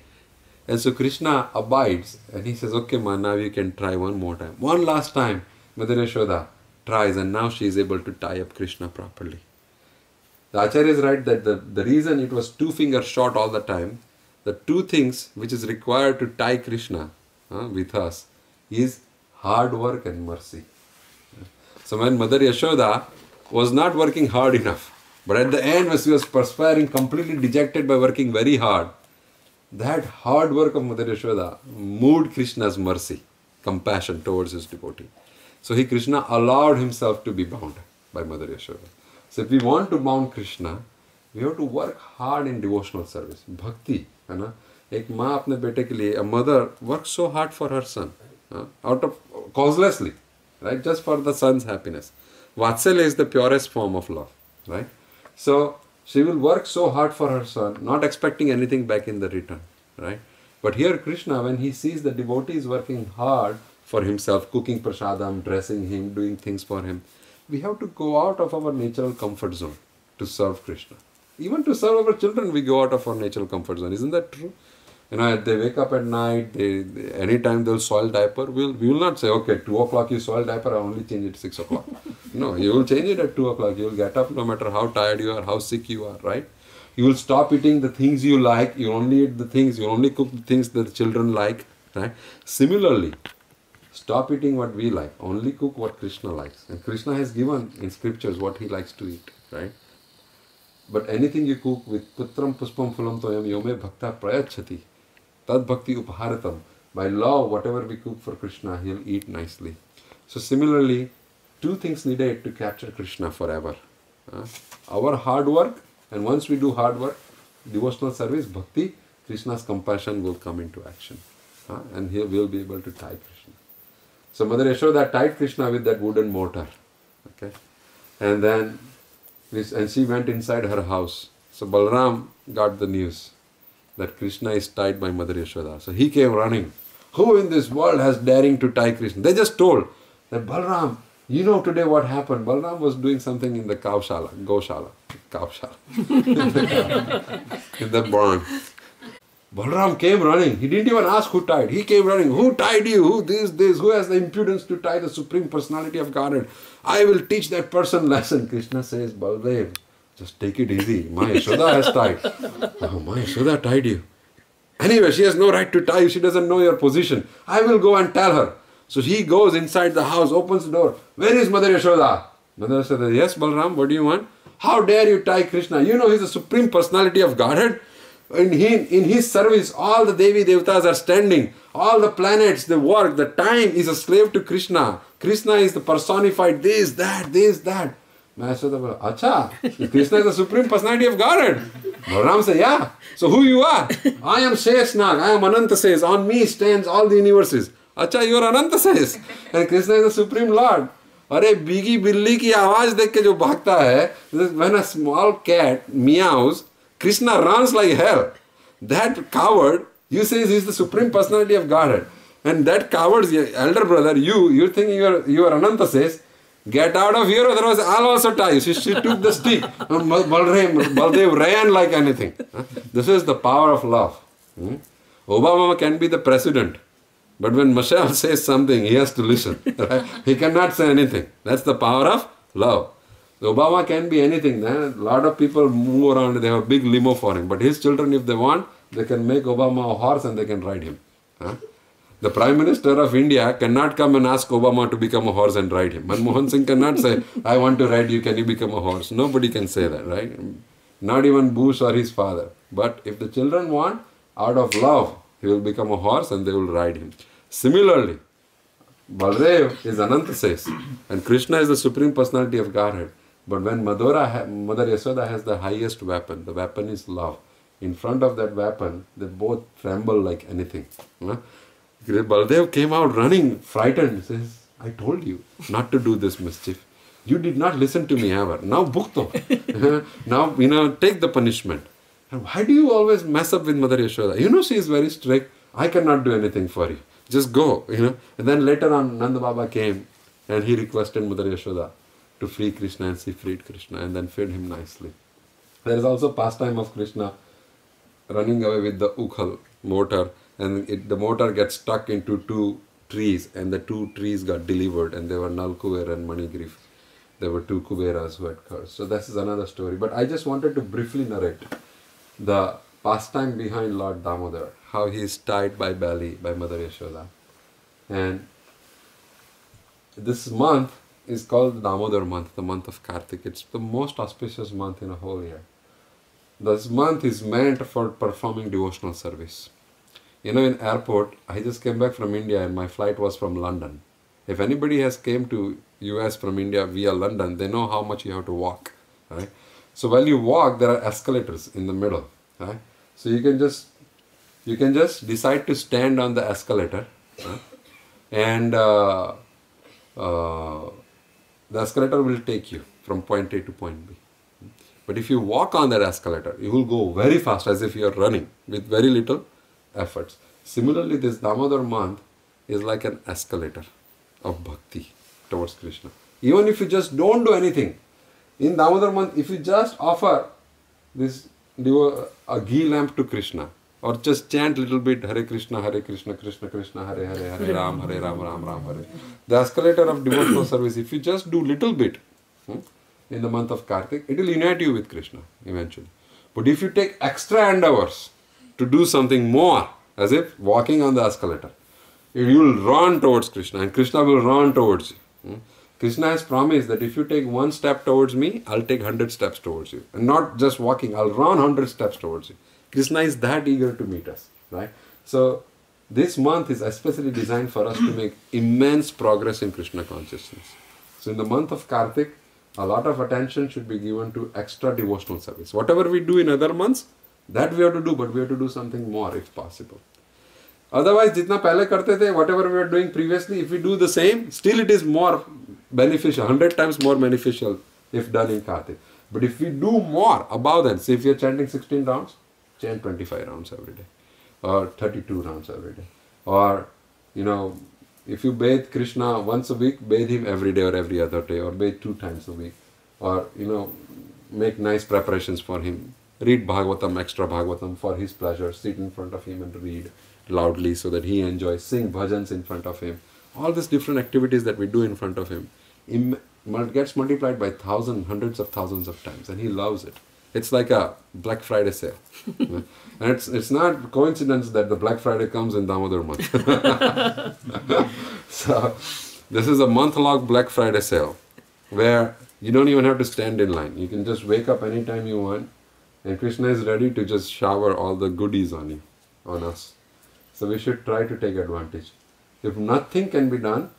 And so Krishna abides and he says, okay ma, now you can try one more time. One last time, Mother Yashoda tries, and now she is able to tie up Krishna properly. The Acharya is right that the reason it was 2 fingers short all the time, the 2 things which is required to tie Krishna with us is hard work and mercy. So when Mother Yashoda was not working hard enough, but at the end when she was perspiring, completely dejected by working very hard, that hard work of Mother Yashoda moved Krishna's mercy, compassion towards his devotee. So Krishna allowed himself to be bound by Mother Yashoda. So if we want to bound Krishna, we have to work hard in devotional service. Bhakti, है ना? एक माँ अपने बेटे के लिए, a mother works so hard for her son, out of causelessly, right? Just for the son's happiness. Vatsalya is the purest form of love, right? So she will work so hard for her son, not expecting anything back in the return, right? But here Krishna, when he sees the devotee is working hard for himself, cooking prasadam, dressing him, doing things for him, we have to go out of our natural comfort zone to serve Krishna. Even to serve our children, we go out of our natural comfort zone. Isn't that true? You know, they wake up at night, anytime they'll soil diaper, we will not say, okay, 2 o'clock you soil diaper, I only change it 6 o'clock. No, you will change it at 2 o'clock. You will get up no matter how tired you are, how sick you are, right? You will stop eating the things you like. You only eat the things, you only cook the things that the children like, right? Similarly, stop eating what we like. Only cook what Krishna likes. And Krishna has given in scriptures what he likes to eat, right? But anything you cook with putram puspam phulam toyam yome bhakta prayachati tad bhakti upaharatam. By love, whatever we cook for Krishna, he'll eat nicely. So similarly, 2 things needed to capture Krishna forever. Our hard work, and once we do hard work, devotional service, bhakti, Krishna's compassion will come into action. And he will be able to tie Krishna. So Mother Yashoda tied Krishna with that wooden mortar. Okay? And then she went inside her house. So Balram got the news that Krishna is tied by Mother Yashoda. So he came running. Who in this world has daring to tie Krishna? They just told that Balram, you know today what happened. Balram was doing something in the Goshala, in the barn. Balram came running. He didn't even ask who tied. He came running. Who tied you? Who this? Who has the impudence to tie the Supreme Personality of Godhead? I will teach that person lesson. Krishna says, Baldev, just take it easy. My Yashoda has tied. Oh, my Yashoda tied you. Anyway, she has no right to tie you. She doesn't know your position. I will go and tell her. So he goes inside the house, opens the door. Where is Mother Yashoda? Mother Yashoda, yes, Balram, what do you want? How dare you tie Krishna? You know he's the Supreme Personality of Godhead. In his service, all the Devi Devatas are standing. All the planets, the work, the time is a slave to Krishna. Krishna is the personified this, that. Yashoda, Acha, Krishna is the Supreme Personality of Godhead. Balram said, yeah. So who you are? I am Sheshnag, I am Ananta says. On me stands all the universes. Acha, you are Ananta says. And Krishna is the Supreme Lord. अरे बीगी बिल्ली की आवाज देख के जो भागता है, when a small cat meows, Krishna runs like hell. That coward, you say he's the Supreme Personality of Godhead. And that coward's elder brother, you think you are Ananta says, get out of here, otherwise I'll also tie you. She took the stick. Baldev ran like anything. This is the power of love. Obama can be the president. But when Michelle says something, he has to listen. Right? He cannot say anything. That's the power of love. Obama can be anything. A lot of people move around, they have a big limo for him. But his children, if they want, they can make Obama a horse and they can ride him. The Prime Minister of India cannot come and ask Obama to become a horse and ride him. Manmohan Singh cannot say, I want to ride you, can you become a horse? Nobody can say that, right? Not even Bush or his father. But if the children want, out of love, he will become a horse and they will ride him. Similarly, Baldev is Anantases and Krishna is the Supreme Personality of Godhead. But when Mother Yasoda has the highest weapon, the weapon is love. In front of that weapon, they both tremble like anything. Baldev came out running, frightened, says, I told you not to do this mischief. You did not listen to me ever. Now bhukto. Now, take the punishment. And why do you always mess up with Mother Yashoda? She is very strict. I cannot do anything for you. Just go, And then later on, Nanda Baba came and he requested Mother Yashoda to free Krishna, and she freed Krishna and then fed him nicely. There is also pastime of Krishna running away with the ukhal mortar, and the mortar gets stuck into two trees, and the two trees got delivered, and they were Nal Kuber and Manigrif. There were two Kuberas who had cursed. So this is another story. But I just wanted to briefly narrate the pastime behind Lord Damodar, how he is tied by belly by Mother Yashoda. And this month is called Damodar month, the month of Kartik. It's the most auspicious month in a whole year. This month is meant for performing devotional service. In airport, I just came back from India and my flight was from London. If anybody has came to US from India via London, they know how much you have to walk, right? So while you walk, there are escalators in the middle, right? So you can just decide to stand on the escalator, right? And the escalator will take you from point A to point B. But if you walk on that escalator, you will go very fast as if you are running with very little efforts. Similarly, this Damodar month is like an escalator of bhakti towards Krishna. Even if you just don't do anything, in Damodar month, if you just offer a ghee lamp to Krishna, or just chant little bit Hare Krishna, Krishna Krishna, Hare Hare, Hare Ram, Ram Ram, Hare. The escalator of devotional service, if you just do little bit in the month of Kartik, it will unite you with Krishna eventually. But if you take extra endeavors to do something more, as if walking on the escalator, you will run towards Krishna and Krishna will run towards you. Krishna has promised that if you take one step towards me, I'll take 100 steps towards you. And not just walking, I'll run 100 steps towards you. Krishna is that eager to meet us, right? So this month is especially designed for us to make immense progress in Krishna consciousness. So in the month of Kartik, a lot of attention should be given to extra devotional service. Whatever we do in other months, that we have to do, but we have to do something more if possible. Otherwise, jitna pehle karte the, whatever we were doing previously, if we do the same, still it is more beneficial, 100 times more beneficial if done in Kartik. But if we do more above that, say if you are chanting 16 rounds, chant 25 rounds every day, or 32 rounds every day. Or, if you bathe Krishna once a week, bathe him every day or every other day, or bathe 2 times a week. Or, make nice preparations for him. Read Bhagavatam, extra Bhagavatam for his pleasure. Sit in front of him and read loudly so that he enjoys. Sing bhajans in front of him. All these different activities that we do in front of him gets multiplied by hundreds of thousands of times, and he loves it. It's like a Black Friday sale. And it's not coincidence that the Black Friday comes in Damodar month. So this is a month-long Black Friday sale where you don't even have to stand in line. You can just wake up anytime you want, and Krishna is ready to just shower all the goodies on you, on us. So we should try to take advantage. If nothing can be done,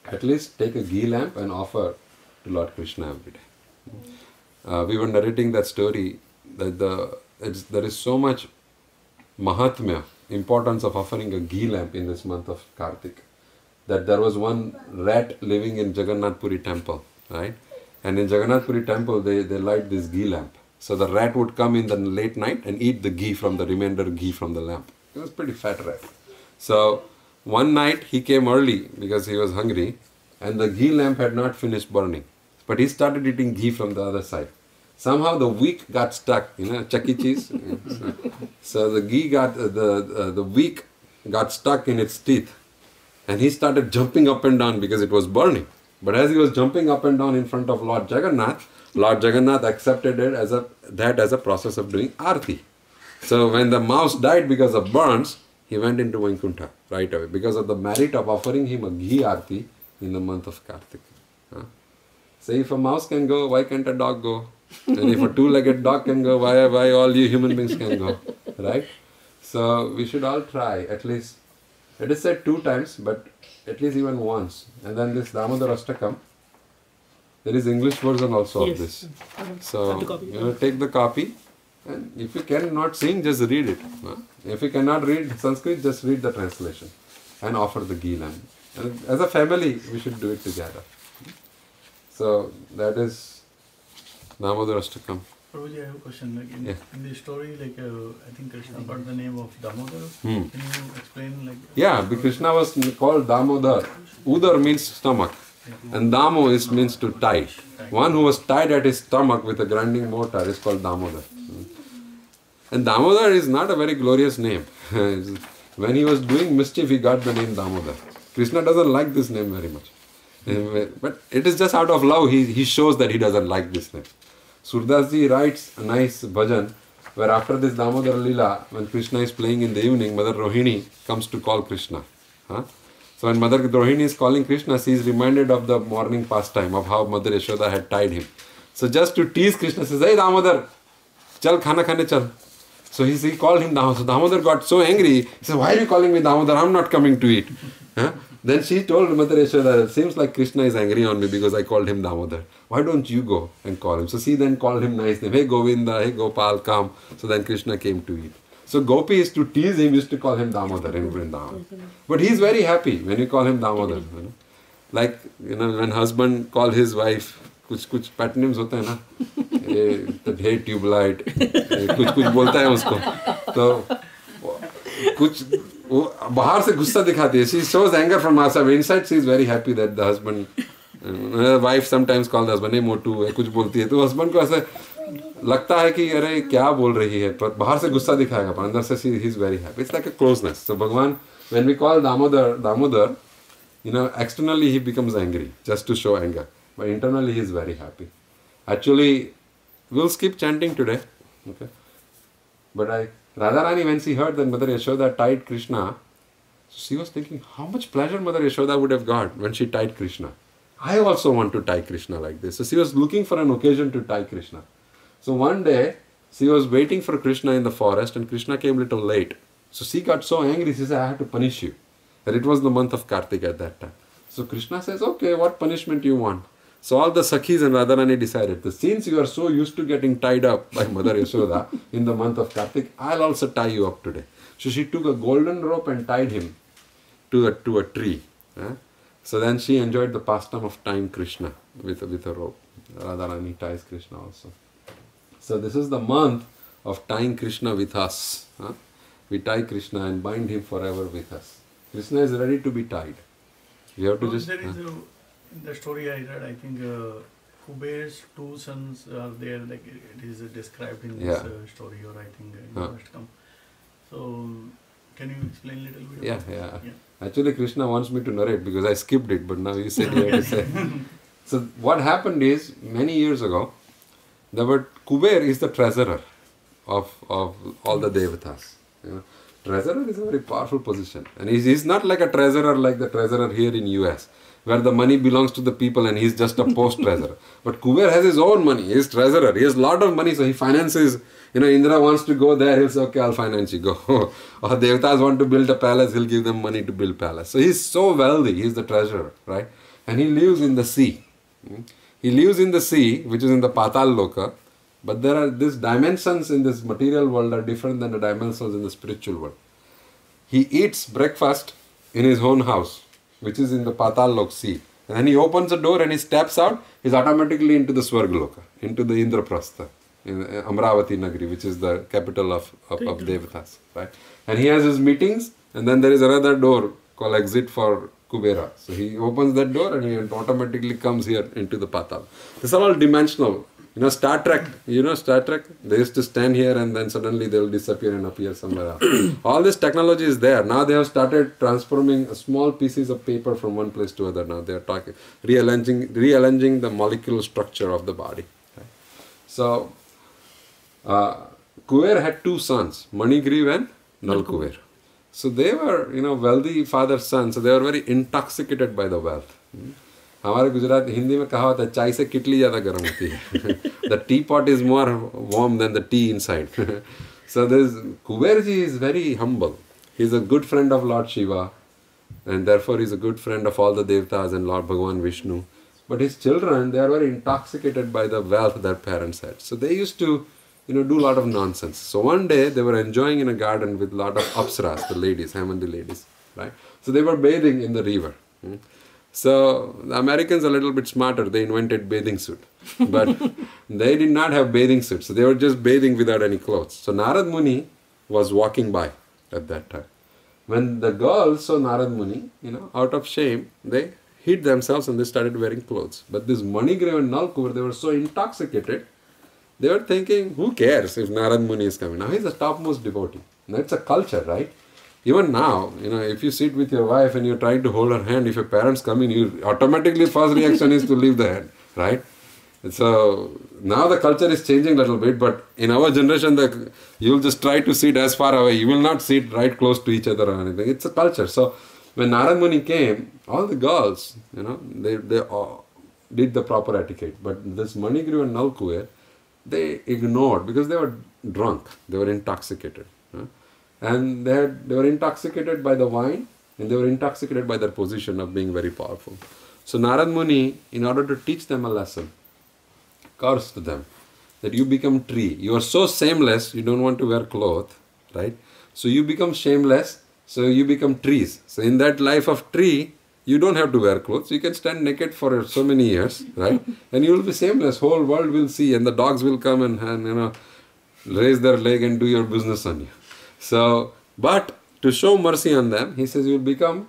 at least take a ghee lamp and offer to Lord Krishna every day. We were narrating that story that there is so much mahatmya, importance of offering a ghee lamp in this month of Kartik, that there was one rat living in Jagannath Puri temple, right? And in Jagannath Puri temple, they light this ghee lamp. So the rat would come in the late night and eat the ghee from the remainder ghee from the lamp. It was pretty fat rat. So one night he came early because he was hungry, and the ghee lamp had not finished burning. But he started eating ghee from the other side. Somehow the wick got stuck, Chuck E. Cheese. So the ghee the wick got stuck in its teeth. And he started jumping up and down because it was burning. But as he was jumping up and down in front of Lord Jagannath accepted it as a process of doing arti. So when the mouse died because of burns, he went into Vaikuntha right away because of the merit of offering him a ghee arti in the month of Kartik. So if a mouse can go, why can't a dog go? And if a two-legged dog can go, why all you human beings can go, right? So we should all try at least. It is said 2 times, but at least even once. And then this Damodar Ashtakam. There is English version also of this. So take the copy, and if you cannot sing, just read it. If you cannot read Sanskrit, just read the translation and offer the ghee lamb. And as a family, we should do it together. So that is Damodar Ashtakam. Prabhuji, I have a question. Like in the story, like I think Krishna got the name of Damodar. Can you explain like? Yeah, because Krishna was called Damodar. Udar means stomach, and Damo means to tie. One who was tied at his stomach with a grinding mortar is called Damodar. And Damodar is not a very glorious name. When he was doing mischief, he got the name Damodar. Krishna doesn't like this name very much. But it is just out of love he shows that he doesn't like this name. Surdas Ji writes a nice bhajan where after this Damodar Leela, when Krishna is playing in the evening, Mother Rohini comes to call Krishna. So when Mother Rohini is calling Krishna, she is reminded of the morning pastime of how Mother Yashoda had tied him. So just to tease Krishna, says, "Hey Damodar, chal khana khane chal." So he called him Damodar. So Damodar got so angry, he said, "Why are you calling me Damodar? I'm not coming to eat." Then she told Mother Yashoda, "It seems like Krishna is angry on me because I called him Damodar. Why don't you go and call him?" So she then called him nice name. "Hey Govinda, hey Gopal, come." So then Krishna came to eat. So Gopi is to tease him, used to call him Damodar in Vrindavan. But he is very happy when you call him Damodar. Like, when husband call his wife, कुछ pet names होते हैं ना, hey tubelight, कुछ बोलता है उसको, तो कुछ वो बाहर से गुस्सा दिखाती है. She shows anger from outside. Inside she is very happy that the husband, wife sometimes call the husband, hey motu, कुछ बोलती है, तो husband को ऐसे लगता है कि अरे क्या बोल रही है, पर बाहर से गुस्सा दिखाएगा, पर अंदर से he is very happy. It's like a closeness. So Bhagwan, when we call Damodar, externally he becomes angry just to show anger, but internally he is very happy. Actually, we'll skip chanting today, okay? But Radharani, when she heard that Mother Yashoda tied Krishna, she was thinking how much pleasure Mother Yashoda would have got when she tied Krishna. I also want to tie Krishna like this. So she was looking for an occasion to tie Krishna. So one day, she was waiting for Krishna in the forest and Krishna came a little late. So she got so angry, she said, "I have to punish you." And it was the month of Kartik at that time. So Krishna says, "Okay, what punishment you want?" So all the Sakhis and Radharani decided that since you are so used to getting tied up by Mother Yashoda in the month of Kartik, I'll also tie you up today. So she took a golden rope and tied him to a tree. So then she enjoyed the pastime of tying Krishna with a rope. Radharani ties Krishna also. So this is the month of tying Krishna with us. We tie Krishna and bind him forever with us. Krishna is ready to be tied. You have to just... In the story I read, I think Kuber's 2 sons are there, like it is described in this story, or I think it must come. So, can you explain a little bit? Yeah. Actually, Krishna wants me to narrate because I skipped it, but now you said you have to say. So, what happened is, many years ago, the word Kuber is the treasurer of all the Devatas. Treasurer is a very powerful position. And he's not like a treasurer like the treasurer here in US, where the money belongs to the people and he's just a post treasurer. But Kuber has his own money, he's treasurer, he has a lot of money, so he finances, Indra wants to go there, he'll say, "Okay, I'll finance you, go." Or Devatas want to build a palace, he'll give them money to build palace. So he's so wealthy, he's the treasurer, right? And he lives in the sea. He lives in the sea, which is in the Patal Loka, but there are these dimensions in this material world are different than the dimensions in the spiritual world. He eats breakfast in his own house, which is in the Patal Lok sea. And then he opens the door and he steps out, he's automatically into the Swargaloka, into the Indraprastha, in Amravati Nagari, which is the capital of Devatas, right? And he has his meetings, and then there is another door called exit for Kubera. So he opens that door and he automatically comes here into the Patal. These are all dimensional. Star Trek, they used to stand here and then suddenly they will disappear and appear somewhere else. All this technology is there. Now they have started transforming small pieces of paper from one place to other. Now they are rearranging the molecular structure of the body. Okay. So, Kuber had 2 sons, Manigriv and Nalkuber. So they were, wealthy father's sons, so they were very intoxicated by the wealth. हमारे गुजरात हिंदी में कहा होता है चाय से किटली ज़्यादा गर्म होती है. The teapot is more warm than the tea inside. So this Kuberji is very humble. He's a good friend of Lord Shiva, and therefore he's a good friend of all the Devtas and Lord Bhagavan Vishnu. But his children, they are very intoxicated by the wealth their parents had. So they used to, do a lot of nonsense. So one day they were enjoying in a garden with a lot of apsaras, the ladies, Hemandi ladies, right? So they were bathing in the river. So the Americans are a little bit smarter. They invented bathing suit, but they did not have bathing suits. So they were just bathing without any clothes. So Narad Muni was walking by at that time. When the girls saw Narad Muni, out of shame, they hid themselves and they started wearing clothes. But this Manigriva and Nalkur, they were so intoxicated, they were thinking, who cares if Narad Muni is coming? Now he's the topmost devotee. Now it's a culture, right? Even now, if you sit with your wife and you're trying to hold her hand, if your parents come in, you automatically first reaction is to leave the hand, right? So now the culture is changing a little bit, but in our generation, you'll just try to sit as far away. You will not sit right close to each other or anything. It's a culture. So when Narad Muni came, all the girls, they all did the proper etiquette. But this Manigriva and Nalkuer, they ignored because they were drunk. They were intoxicated. And they were intoxicated by the wine, and they were intoxicated by their position of being very powerful. So Narad Muni, in order to teach them a lesson, cursed them that you become tree. You are so shameless, you don't want to wear clothes, right? So you become shameless, so you become trees. So in that life of tree, you don't have to wear clothes. You can stand naked for so many years, right? And you will be shameless. Whole world will see, and the dogs will come and raise their leg and do your business on you. So, but to show mercy on them, he says you will become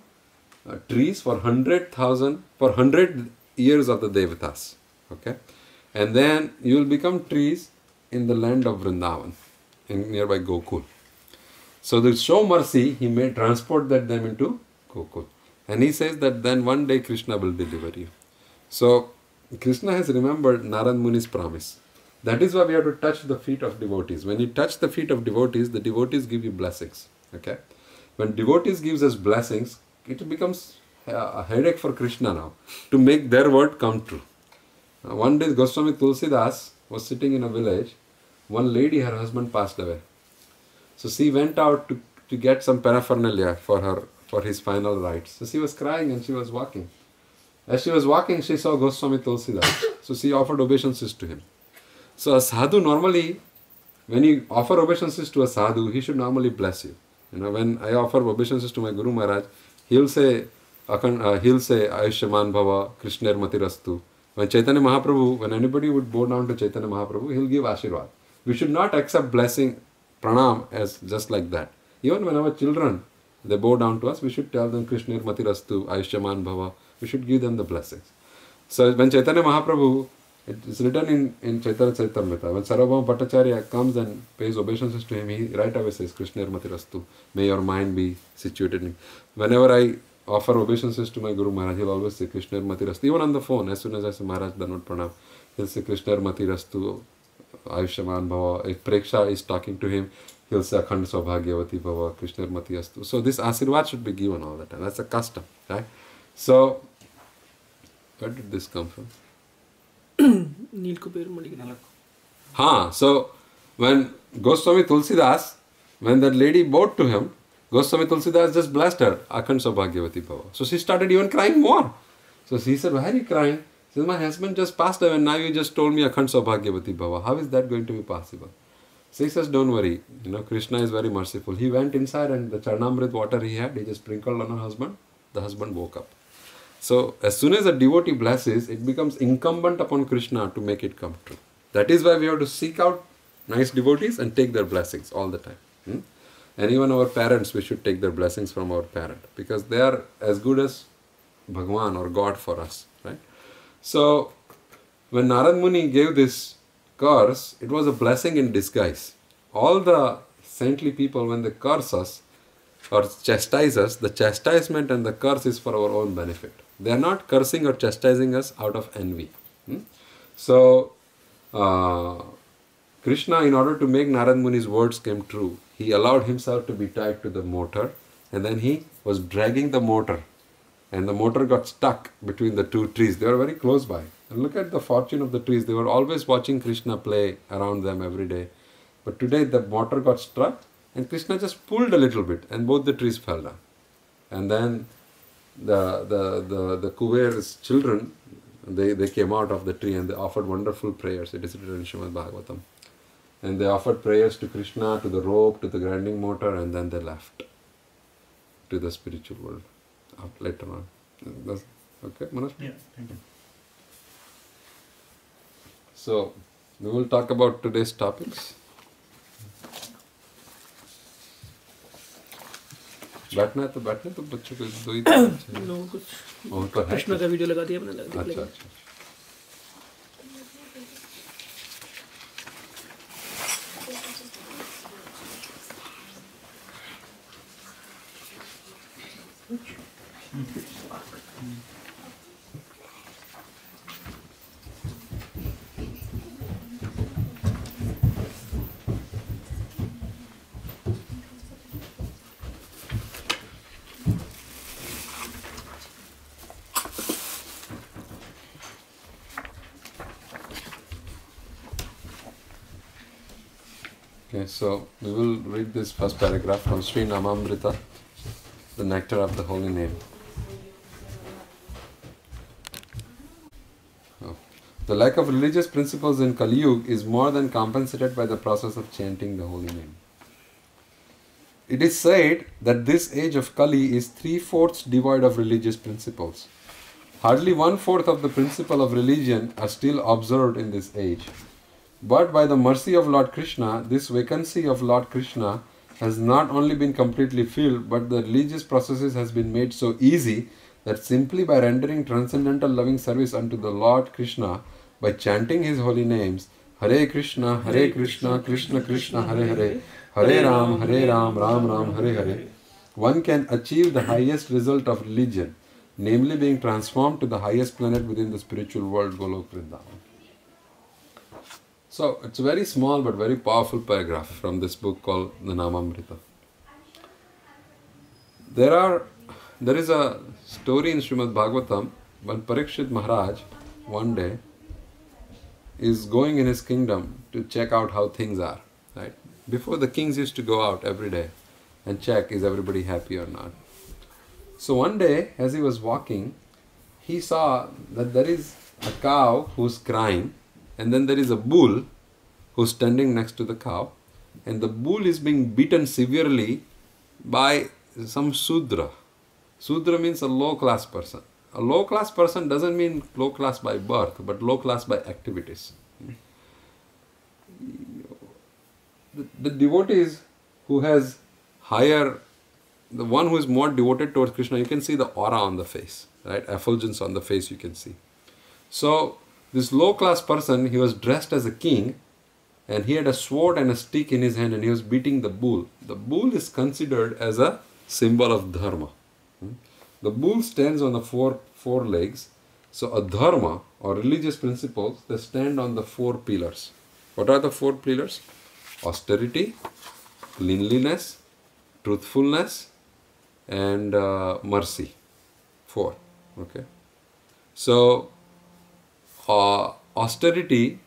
trees for 100 years of the Devatas. Okay? And then you will become trees in the land of Vrindavan, in nearby Gokul. So to show mercy, he may transport them into Gokul. And he says that then one day Krishna will deliver you. So Krishna has remembered Narad Muni's promise. That is why we have to touch the feet of devotees. When you touch the feet of devotees, the devotees give you blessings. Okay? When devotees gives us blessings, it becomes a headache for Krishna now to make their word come true. One day Goswami Tulsidas was sitting in a village. One lady, her husband passed away. So she went out to get some paraphernalia for his final rites. So she was crying and she was walking. As she was walking, she saw Goswami Tulsidas. So she offered obeisances to him. So a sadhu normally, when you offer obeisances to a sadhu, he should normally bless you. When I offer obeisances to my Guru Maharaj, he'll say Ayushyaman Bhava, Krishner Matirastu. When Chaitanya Mahaprabhu, when anybody would bow down to Chaitanya Mahaprabhu, he'll give Ashirvad. We should not accept blessing, pranam, as just like that. Even when our children, they bow down to us, we should tell them Krishner Matirastu, Ayushyaman Bhava. We should give them the blessings. So when Chaitanya Mahaprabhu, it is written in Chaitanya Charitamrita, when Sarvabhauma Bhattacharya comes and pays obeisances to him, he right away says, Krishner Matirastu, may your mind be situated in. Whenever I offer obeisances to my Guru Maharaj, he'll always say Krishner Matirastu. Even on the phone, as soon as I say Maharaj Dhanvat Pranam, he'll say Krishner Matirastu, Ayushyaman Bhava. If Preksha is talking to him, he'll say Akhand Saubhagyavati Bhava, Krishner Matirastu. So this Asirvad should be given all the time. That's a custom, right? So, where did this come from? So when Goswami Tulsidas, when that lady bowed to him, Goswami Tulsidas just blessed her, Akhand Saubhagyavati Bhava. So she started even crying more. So she said, why are you crying? She said, my husband just passed away and now you just told me Akhand Saubhagyavati Bhava. How is that going to be possible? So he says, don't worry, Krishna is very merciful. He went inside and the Charnamrit water he had, he just sprinkled on her husband. The husband woke up. So as soon as a devotee blesses, it becomes incumbent upon Krishna to make it come true. That is why we have to seek out nice devotees and take their blessings all the time. And even our parents, we should take their blessings from our parent because they are as good as Bhagwan or God for us. Right? So when Narad Muni gave this curse, it was a blessing in disguise. All the saintly people, when they curse us or chastise us, the chastisement and the curse is for our own benefit. They are not cursing or chastising us out of envy. So, Krishna, in order to make Narad Muni's words come true, he allowed himself to be tied to the motor and then he was dragging the motor and the motor got stuck between the two trees. They were very close by. And look at the fortune of the trees. They were always watching Krishna play around them every day. But today the mortar got struck and Krishna just pulled a little bit and both the trees fell down. And then the Kuber's children, they came out of the tree and they offered wonderful prayers. It is written in Srimad Bhagavatam. And they offered prayers to Krishna, to the rope, to the grinding mortar, and then they left to the spiritual world later on. That's, okay, Manoj? Yeah, thank you. So, we will talk about today's topics. बैठना है तो बच्चों को दो ही लोगों कुछ और तो है कृष्णा का वीडियो लगा दिया मैंने लगा अच्छा दिया अच्छा Okay, so we will read this first paragraph from Sri Namamrita, the nectar of the holy name. Oh. The lack of religious principles in Kali Yuga is more than compensated by the process of chanting the holy name. It is said that this age of Kali is 3/4 devoid of religious principles. Hardly 1/4 of the principle of religion are still observed in this age. But by the mercy of Lord Krishna, this vacancy of Lord Krishna has not only been completely filled, but the religious processes has been made so easy that simply by rendering transcendental loving service unto the Lord Krishna, by chanting his holy names, Hare Krishna, Krishna Krishna, Hare Hare, Hare Ram, Ram Ram, Hare Hare, one can achieve the highest result of religion, namely being transformed to the highest planet within the spiritual world, Golok Vrindavan. So, it's a very small but very powerful paragraph from this book called the Namamrita. There is a story in Srimad Bhagavatam when Parikshit Maharaj one day is going in his kingdom to check out how things are. Right? Before, the kings used to go out every day and check is everybody happy or not. So one day as he was walking, he saw that there is a cow who's crying, and then there is a bull who's standing next to the cow, and the bull is being beaten severely by some Sudra. Sudra means a low-class person. A low-class person doesn't mean low-class by birth, but low-class by activities. The devotees who has higher, the one who is more devoted towards Krishna, you can see the aura on the face, right? Effulgence on the face you can see. So, this low-class person, he was dressed as a king, and he had a sword and a stick in his hand, and he was beating the bull. The bull is considered as a symbol of dharma. The bull stands on the four legs. So a dharma or religious principles, they stand on the 4 pillars. What are the 4 pillars? Austerity, cleanliness, truthfulness, and mercy. 4. Okay. So austerity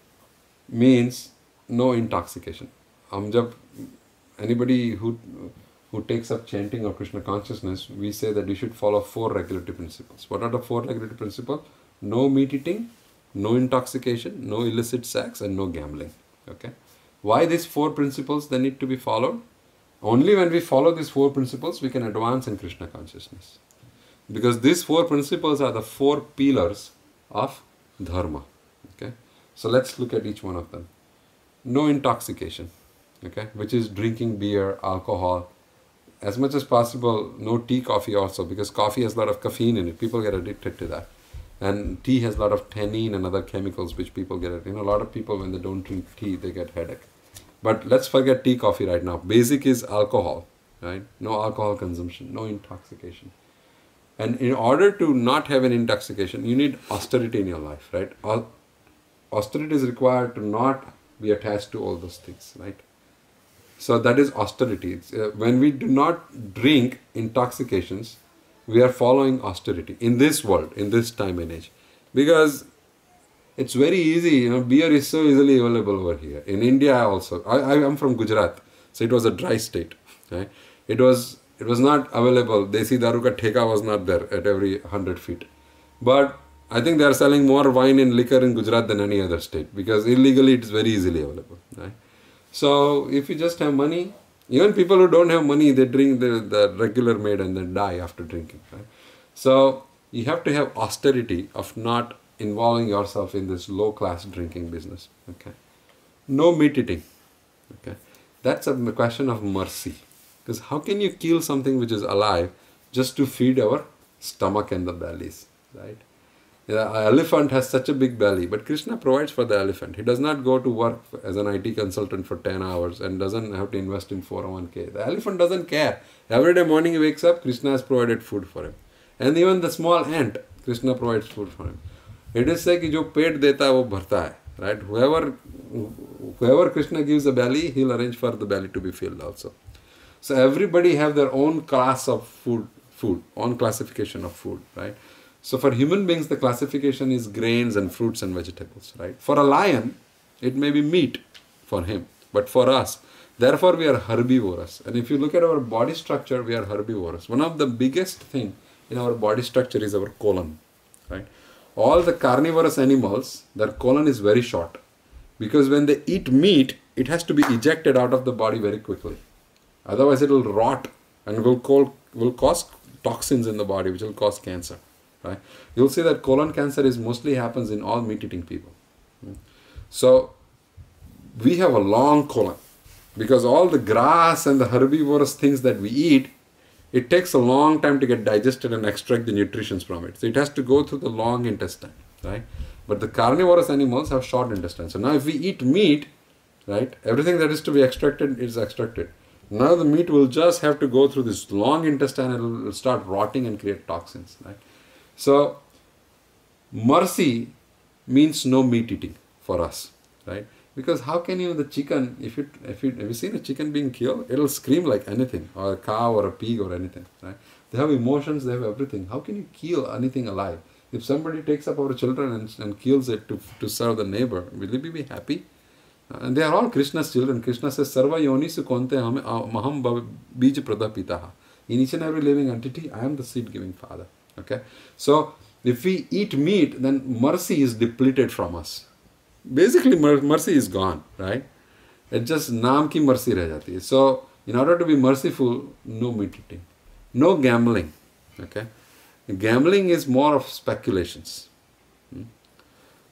means no intoxication. Anybody who takes up chanting of Krishna consciousness, we say that we should follow 4 regulatory principles. What are the 4 regulatory principles? No meat eating, no intoxication, no illicit sex, and no gambling. Okay. Why these 4 principles they need to be followed? Only when we follow these 4 principles, we can advance in Krishna consciousness. Because these 4 principles are the 4 pillars of dharma. Okay. So let's look at each one of them. No intoxication, okay, which is drinking beer, alcohol. As much as possible, no tea, coffee also, because coffee has a lot of caffeine in it. People get addicted to that. And tea has a lot of tannin and other chemicals which people get. A lot of people, when they don't drink tea, they get headache. But let's forget tea, coffee right now. Basic is alcohol, right? No alcohol consumption, no intoxication. And in order to not have an intoxication, you need austerity in your life, right? Austerity is required to not be attached to all those things, right? So that is austerity. When we do not drink intoxications, we are following austerity in this world, in this time and age. Because It's very easy, you know, beer is so easily available over here. In India also. I am from Gujarat, so it was a dry state. Right? It was not available. Desi Daru ka theka was not there at every 100 feet. But I think they are selling more wine and liquor in Gujarat than any other state, because illegally it is very easily available. Right? So if you just have money, even people who don't have money, they drink the regular made and then die after drinking. Right? So you have to have austerity of not involving yourself in this low class drinking business. Okay, no meat eating. Okay, that's a question of mercy, because how can you kill something which is alive just to feed our stomach and the bellies, right? Yeah, an elephant has such a big belly, but Krishna provides for the elephant. He does not go to work as an IT consultant for 10 hours and doesn't have to invest in 401k. The elephant doesn't care. Every day morning he wakes up, Krishna has provided food for him. And even the small ant, Krishna provides food for him. It is said that जो पेट देता है वो भरता है, right? Whoever Krishna gives a belly, he'll arrange for the belly to be filled also. So everybody have their own class of food, own classification of food, right? So for human beings, the classification is grains and fruits and vegetables, right? For a lion, it may be meat for him, but for us, therefore we are herbivorous. And if you look at our body structure, we are herbivorous. One of the biggest thing in our body structure is our colon, right? All the carnivorous animals, their colon is very short, because when they eat meat, it has to be ejected out of the body very quickly. Otherwise, it will rot and will cause toxins in the body, which will cause cancer. Right? You'll see that colon cancer mostly happens in all meat-eating people. So we have a long colon, because all the grass and the herbivorous things that we eat, it takes a long time to get digested and extract the nutrients from it. So it has to go through the long intestine, right? But the carnivorous animals have short intestine. So now if we eat meat, right, everything that is to be extracted is extracted. Now the meat will just have to go through this long intestine and it will start rotting and create toxins, right? So mercy means no meat eating for us, right? Because how can you, the chicken, if you seen a chicken being killed, it'll scream like anything, or a cow or a pig or anything, right? They have emotions, they have everything. How can you kill anything alive? If somebody takes up our children and kills it to serve the neighbor, will we be happy? And they are all Krishna's children. Krishna says, Sarva yonisu konte maham bij pradapitaha. In each and every living entity, I am the seed-giving father. Okay? So, if we eat meat, then mercy is depleted from us. Basically, mercy is gone, right? It's just naam ki mercy reh jati hai. So, in order to be merciful, no meat eating. No gambling. Okay? Gambling is more of speculations.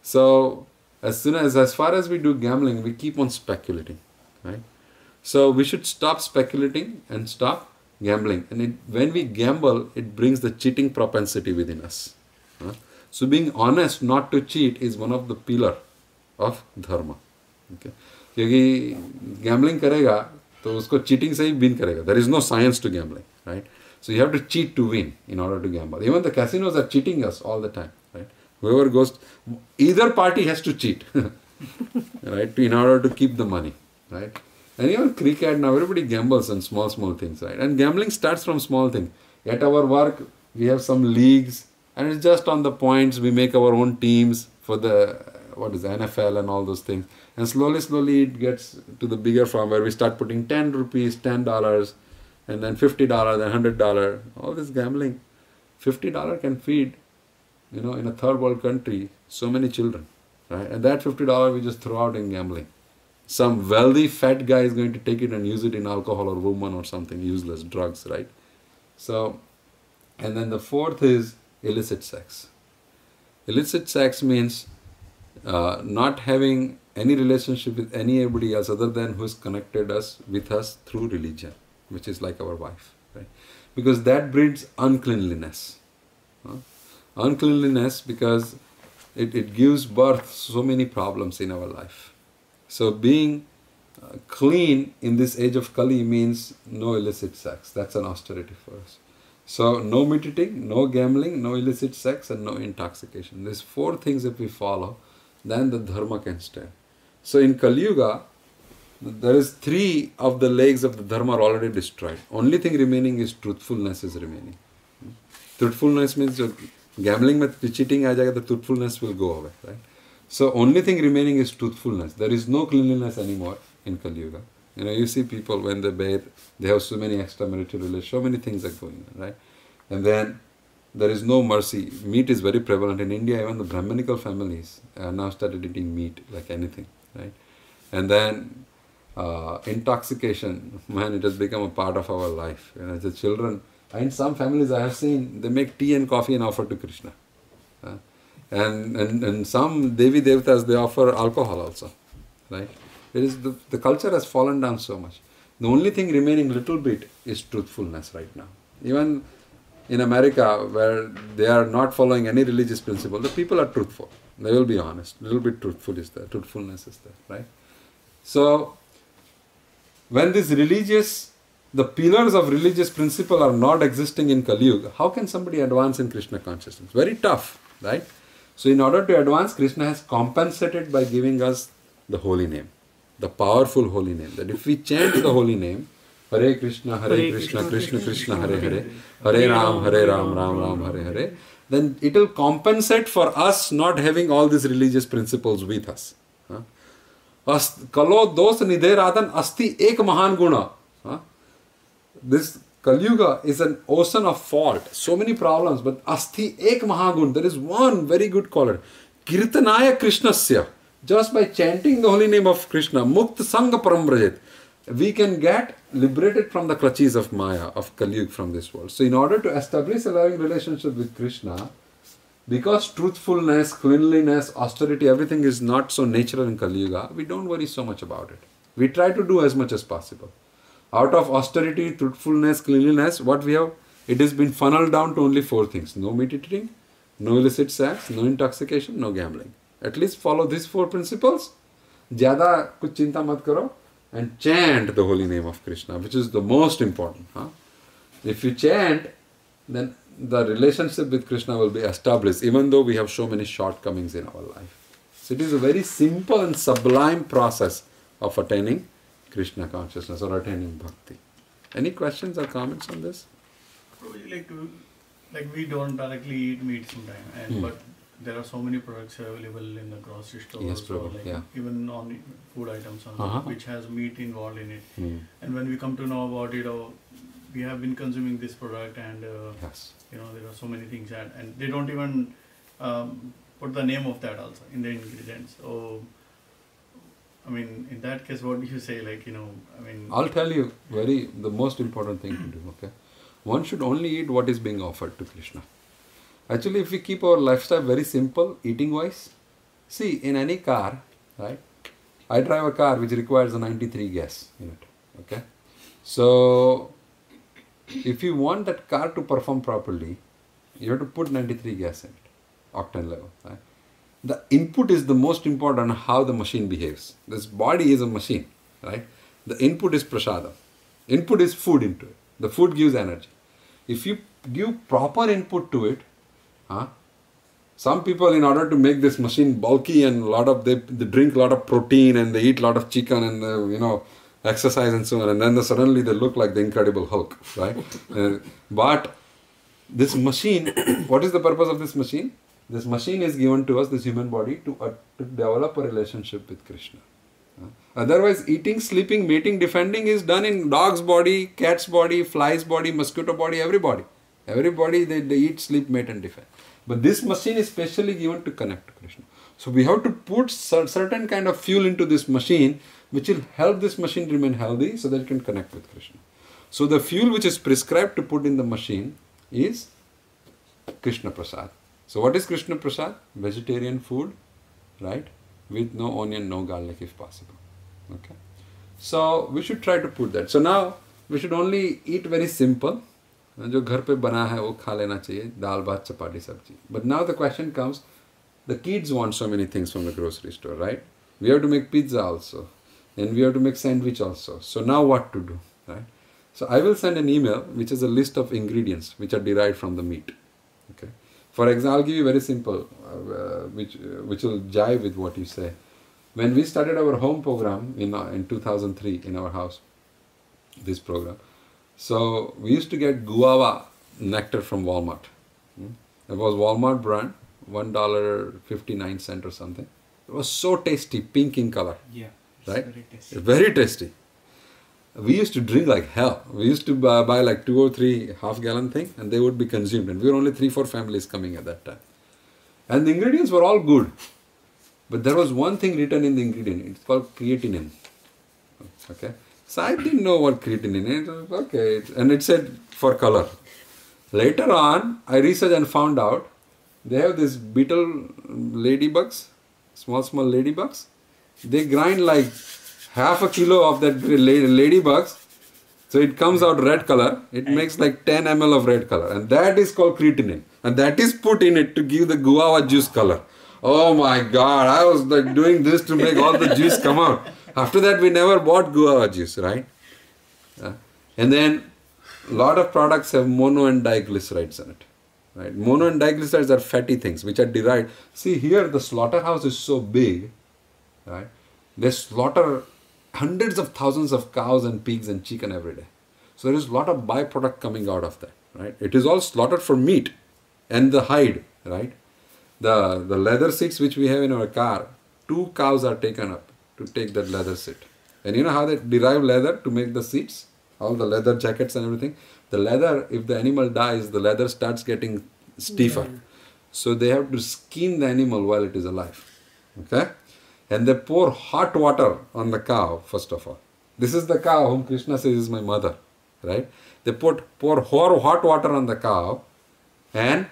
So, as far as we do gambling, we keep on speculating, right? So, we should stop speculating and stop gambling. And when we gamble, it brings the cheating propensity within us. So being honest not to cheat is one of the pillar of dharma. Okay? क्योंकि gambling करेगा तो उसको cheating से ही win करेगा. There is no science to gambling, right? So you have to cheat to win in order to gamble. Even the casinos are cheating us all the time, right? Whoever goes, either party has to cheat, right? In order to keep the money, right? And even cricket, now everybody gambles on small things, right? And gambling starts from small things. At our work, we have some leagues, and it's just on the points. We make our own teams for the, NFL and all those things. And slowly it gets to the bigger form where we start putting 10 rupees, $10, and then $50, then $100. All this gambling. $50 can feed, in a third world country, so many children, right? And that $50 we just throw out in gambling. Some wealthy fat guy is going to take it and use it in alcohol or woman or something, useless drugs, right? So, and then the fourth is illicit sex. Illicit sex means not having any relationship with anybody else other than who has connected with us through religion, which is like our wife, right? Because that breeds uncleanliness. Uncleanliness because it gives birth so many problems in our life. So being clean in this age of Kali means no illicit sex. That's an austerity for us. So no meat eating, no gambling, no illicit sex, and no intoxication. These four things if we follow, then the dharma can stand. So in Kali Yuga, there is 3 of the legs of the dharma are already destroyed. Only thing remaining is truthfulness is remaining. Truthfulness means gambling with cheating aa jayega, the truthfulness will go away, right? So only thing remaining is truthfulness. There is no cleanliness anymore in Kali Yuga. You know, you see people when they bathe, they have so many extramarital relations, so many things are going on, right? And then there is no mercy. Meat is very prevalent in India. Even the Brahmanical families now started eating meat like anything, right? And then intoxication, man, it has become a part of our life. And as a children, in some families I have seen, they make tea and coffee and offer to Krishna. And some Devi Devatas, they offer alcohol also, right? It is the culture has fallen down so much. The only thing remaining little bit is truthfulness right now. Even in America, where they are not following any religious principle, the people are truthful. They will be honest. Little bit truthful is there. Truthfulness is there, right? So, when the pillars of religious principle are not existing in Kali Yuga, how can somebody advance in Krishna consciousness? Very tough, right? So, in order to advance, Krishna has compensated by giving us the holy name, the powerful holy name. That if we chant the holy name, Hare Krishna, Krishna Krishna, Hare Hare, Hare Ram, Ram Ram, Hare Hare, then it will compensate for us not having all these religious principles with us. Kalo dos nideradan asti ek mahan guna. This Kali Yuga is an ocean of fault, so many problems, but asti ek mahagun, there is one very good quality. Kirtanaya Krishnasya. Just by chanting the holy name of Krishna, Mukta Sangha Parambrajet, we can get liberated from the clutches of Maya, of Kali Yuga, from this world. So in order to establish a loving relationship with Krishna, because truthfulness, cleanliness, austerity, everything is not so natural in Kali Yuga, we don't worry so much about it. We try to do as much as possible. Out of austerity, truthfulness, cleanliness, what we have, it has been funneled down to only 4 things. No meat eating, no illicit sex, no intoxication, no gambling. At least follow these 4 principles. Jyada kuch chinta mat karo. And chant the holy name of Krishna, which is the most important. If you chant, then the relationship with Krishna will be established, even though we have so many shortcomings in our life. So it is a very simple and sublime process of attaining Krishna consciousness or attaining bhakti. Any questions or comments on this? Like we don't directly eat meat sometimes, but there are so many products available in the grocery stores, yes, even on food items, which has meat involved in it. And when we come to know about it, we have been consuming this product, and you know, there are so many things, and they don't even put the name of that also in the ingredients. So, I mean, in that case, what do you say? Like, you know, I mean, I'll tell you the most important thing to do. Okay, one should only eat what is being offered to Krishna. Actually, if we keep our lifestyle very simple, eating-wise, see, in any car, right, I drive a car which requires a 93 gas in it, okay? So, if you want that car to perform properly, you have to put 93 gas in it, octane level, right? The input is the most important on how the machine behaves. This body is a machine, right? The input is prasada. Input is food into it. The food gives energy. If you give proper input to it, some people, in order to make this machine bulky and they drink a lot of protein and they eat a lot of chicken and you know, exercise and so on, and then suddenly they look like the Incredible Hulk, right? But this machine, what is the purpose of this machine? This machine is given to us, this human body, to develop a relationship with Krishna. Otherwise, eating, sleeping, mating, defending is done in dog's body, cat's body, fly's body, mosquito body, everybody. Everybody, they eat, sleep, mate and defend. But this machine is specially given to connect to Krishna. So we have to put certain kind of fuel into this machine, which will help this machine remain healthy so that it can connect with Krishna. So the fuel which is prescribed to put in the machine is Krishna Prasad. So what is Krishna Prasad? Vegetarian food, right? With no onion, no garlic if possible. Okay. So we should try to put that. So now we should only eat very simple. जो घर पे बना है वो खा लेना चाहिए, दाल भात चपाटी सब्जी. But now the question comes, the kids want so many things from the grocery store, right? We have to make pizza also, and we have to make sandwich also. So now what to do, right? So I will send an email which is a list of ingredients which are derived from the meat. Okay. For example, I'll give you very simple, which will jive with what you say. When we started our home program in 2003 in our house, this program, so we used to get guava nectar from Walmart. It was Walmart brand, $1.59 or something. It was so tasty, pink in color. Yeah. Right? Very tasty. Very tasty. We used to drink like hell. We used to buy like 2 or 3 half-gallon thing, and they would be consumed. And we were only 3-4 families coming at that time. And the ingredients were all good. But there was one thing written in the ingredient. It's called creatinine. Okay. So I didn't know what creatinine is. Okay. And it said for color. Later on, I researched and found out they have these beetle ladybugs, small ladybugs. They grind like half a kilo of that ladybugs. So it comes out red color. It makes like 10 ml of red color. And that is called creatinine. And that is put in it to give the guava juice color. Oh my God. I was like doing this to make all the juice come out. After that, we never bought guava juice, right? And then a lot of products have mono and diglycerides in it. Right? Mono and diglycerides are fatty things which are derived. See here, the slaughterhouse is so big. Right? They slaughter hundreds of thousands of cows and pigs and chicken every day. So there is a lot of byproduct coming out of that. Right? It is all slaughtered for meat and the hide. Right? The leather seats which we have in our car, 2 cows are taken up to take that leather seat. And you know how they derive leather to make the seats? All the leather jackets and everything. The leather, if the animal dies, the leather starts getting stiffer. So they have to skin the animal while it is alive. Okay? And they pour hot water on the cow, first of all. This is the cow whom Krishna says is my mother. Right? They pour hot water on the cow, and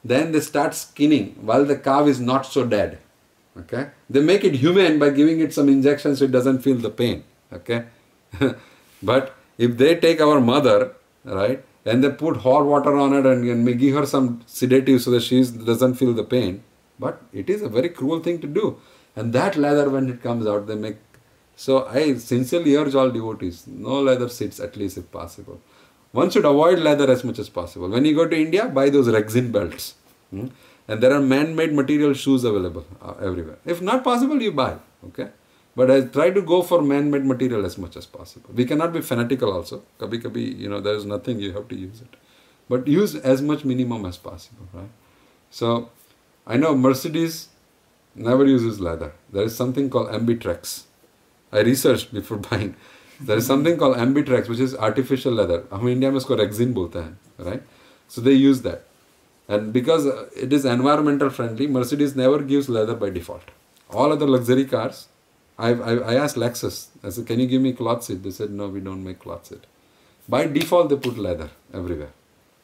then they start skinning while the cow is not so dead. Okay? They make it humane by giving it some injections so it doesn't feel the pain. Okay? But if they take our mother, right, and they put hot water on it and may give her some sedative so that she doesn't feel the pain, but it is a very cruel thing to do. And that leather, when it comes out, they make... So I sincerely urge all devotees, no leather seats at least if possible. One should avoid leather as much as possible. When you go to India, buy those Rexin belts. And there are man-made material shoes available everywhere. If not possible, you buy. Okay? But I try to go for man-made material as much as possible. We cannot be fanatical also. Kabhi, there is nothing, you have to use it. But use as much minimum as possible, right? So, I know Mercedes never uses leather. There is something called Ambitrex. I researched before buying. There is something called Ambitrex, which is artificial leather. हम India में इसको Rexin बोलते हैं, right? So they use that. And because it is environmental friendly, Mercedes never gives leather by default. All other luxury cars, I asked Lexus, I said, can you give me cloth seat? They said, no, we don't make cloth seat. By default, they put leather everywhere.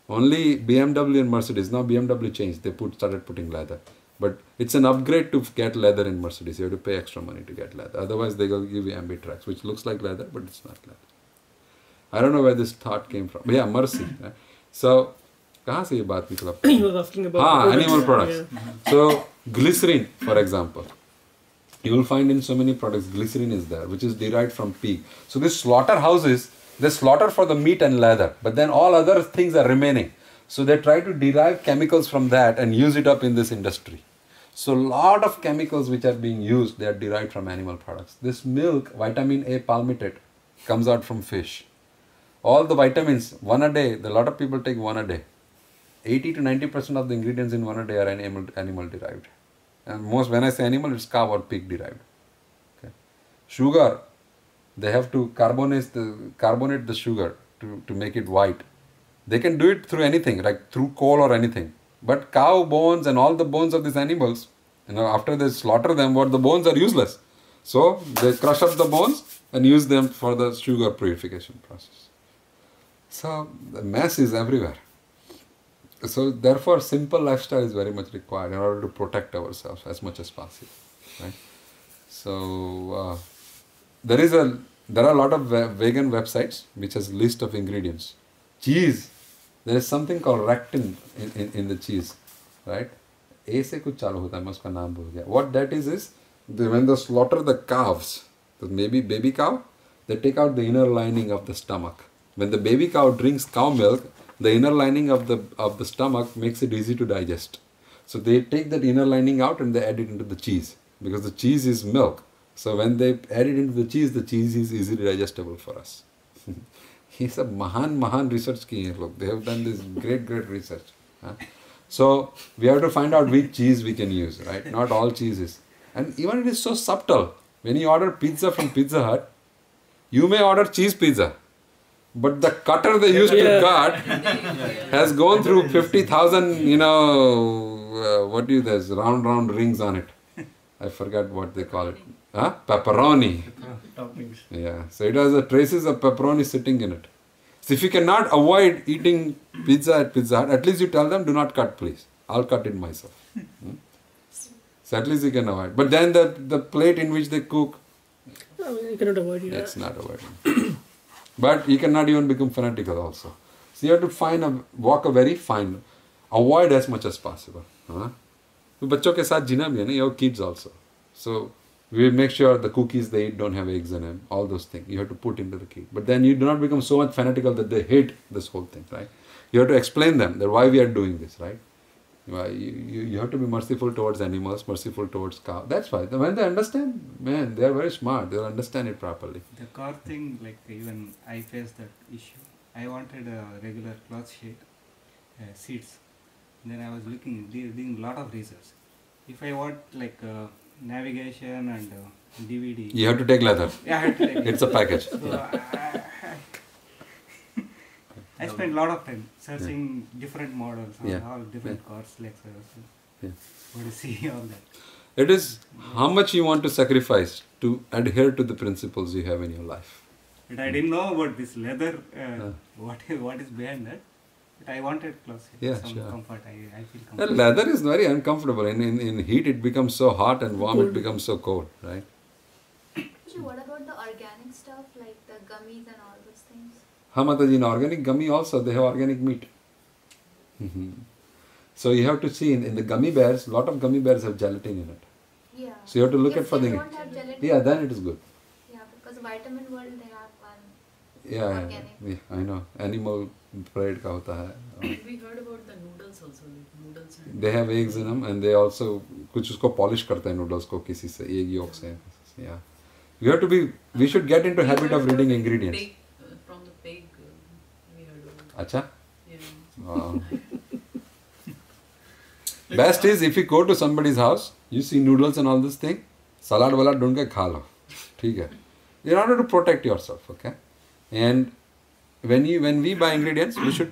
Only BMW and Mercedes, now BMW changed, they started putting leather. But it's an upgrade to get leather in Mercedes. You have to pay extra money to get leather. Otherwise, they will give you Ambitrex, which looks like leather, but it's not leather. I don't know where this thought came from. But yeah, Mercy. Right? So, कहाँ से ये बात निकला? He was asking about animal products. Yeah. So, glycerin, for example. You will find in so many products, glycerin is there, which is derived from pig. So, these slaughterhouses, they slaughter for the meat and leather, but then all other things are remaining. So, they try to derive chemicals from that and use it up in this industry. So, a lot of chemicals which are being used, they are derived from animal products. This milk, vitamin A palmitate, comes out from fish. All the vitamins, one a day, a lot of people take one a day. 80 to 90% of the ingredients in one a day are animal derived. And when I say animal, it's cow or pig derived. Okay. Sugar, they have to carbonate the sugar to make it white. They can do it through anything, like through coal or anything. But cow bones and all the bones of these animals, after they slaughter them, the bones are useless. So they crush up the bones and use them for the sugar purification process. So the mess is everywhere. So therefore, simple lifestyle is very much required in order to protect ourselves as much as possible. Right? So there are a lot of vegan websites which has list of ingredients. Cheese, there is something called rectin in the cheese, right? A se kuch chalu hota hai, main uska naam bhul gaya. What that is when they slaughter the calves, maybe baby cow, they take out the inner lining of the stomach. When the baby cow drinks cow milk, the inner lining of the stomach makes it easy to digest. So they take that inner lining out and they add it into the cheese, because the cheese is milk. So when they add it into the cheese is easily digestible for us. He's a mahan research ki hai log. They have done this great research. So we have to find out which cheese we can use, right? Not all cheeses. And even it is so subtle. When you order pizza from Pizza Hut, you may order cheese pizza, but the cutter they used to cut has gone through 50,000, there's round rings on it. I forgot what they call it. Huh? Pepperoni. Toppings. Yeah, so it has the traces of pepperoni sitting in it. So if you cannot avoid eating pizza at Pizza Hut, at least you tell them, do not cut please. I'll cut it myself. So at least you can avoid. But then the plate in which they cook, You cannot avoid it. it's not avoiding. But you cannot even become fanatical also. So you have to walk a very fine, avoid as much as possible. Huh? तो बच्चों के साथ जीना भी है ना, your kids also. So we make sure the cookies they eat don't have eggs in them, all those things. You have to put into the kid. But then you do not become so much fanatical that they hate this whole thing, right? You have to explain them that why we are doing this, right? You have to be merciful towards animals, merciful towards cows. That's why. When they understand, man, they are very smart. They'll understand it properly. The car thing, like even I faced that issue. I wanted a regular cloth sheet, seats. Then I was doing a lot of research. If I want like navigation and DVD. You have to take leather. Yeah, I had to take it. It's a package. So I spent a lot of time searching different models on all different cars, Lexus, Odyssey, all that. It is how much you want to sacrifice to adhere to the principles you have in your life. But I didn't know about this leather, what is behind that. But I wanted clothes, some comfort. I feel comfortable. Leather is very uncomfortable. In heat it becomes so hot and warm it becomes so cold, right? So what about the organic stuff like the gummies and all those things? Mataji, in organic gummy also they have organic meat. So you have to see in the gummy bears, a lot of gummy bears have gelatin in it. Yeah. So you have to look If at for they the... don't have gelatin, Yeah, then it is good. Yeah, because Vitamin World they have one. Yeah, Organic. I know. Animal bread ka hota hai. We heard about the noodles also, like noodles and They have eggs in them and they also कुछ उसको polish करते हैं noodles को किसी से egg yolk से. Yeah. You have to be. We should get into habit of reading ingredients. pig, from the pig, we heard about. Acha. Yeah. Wow. Best is if you go to somebody's house, you see noodles and all this thing, salad walad ढूंढ के खा लो, ठीक है? In order to protect yourself, okay? And when we buy ingredients, we should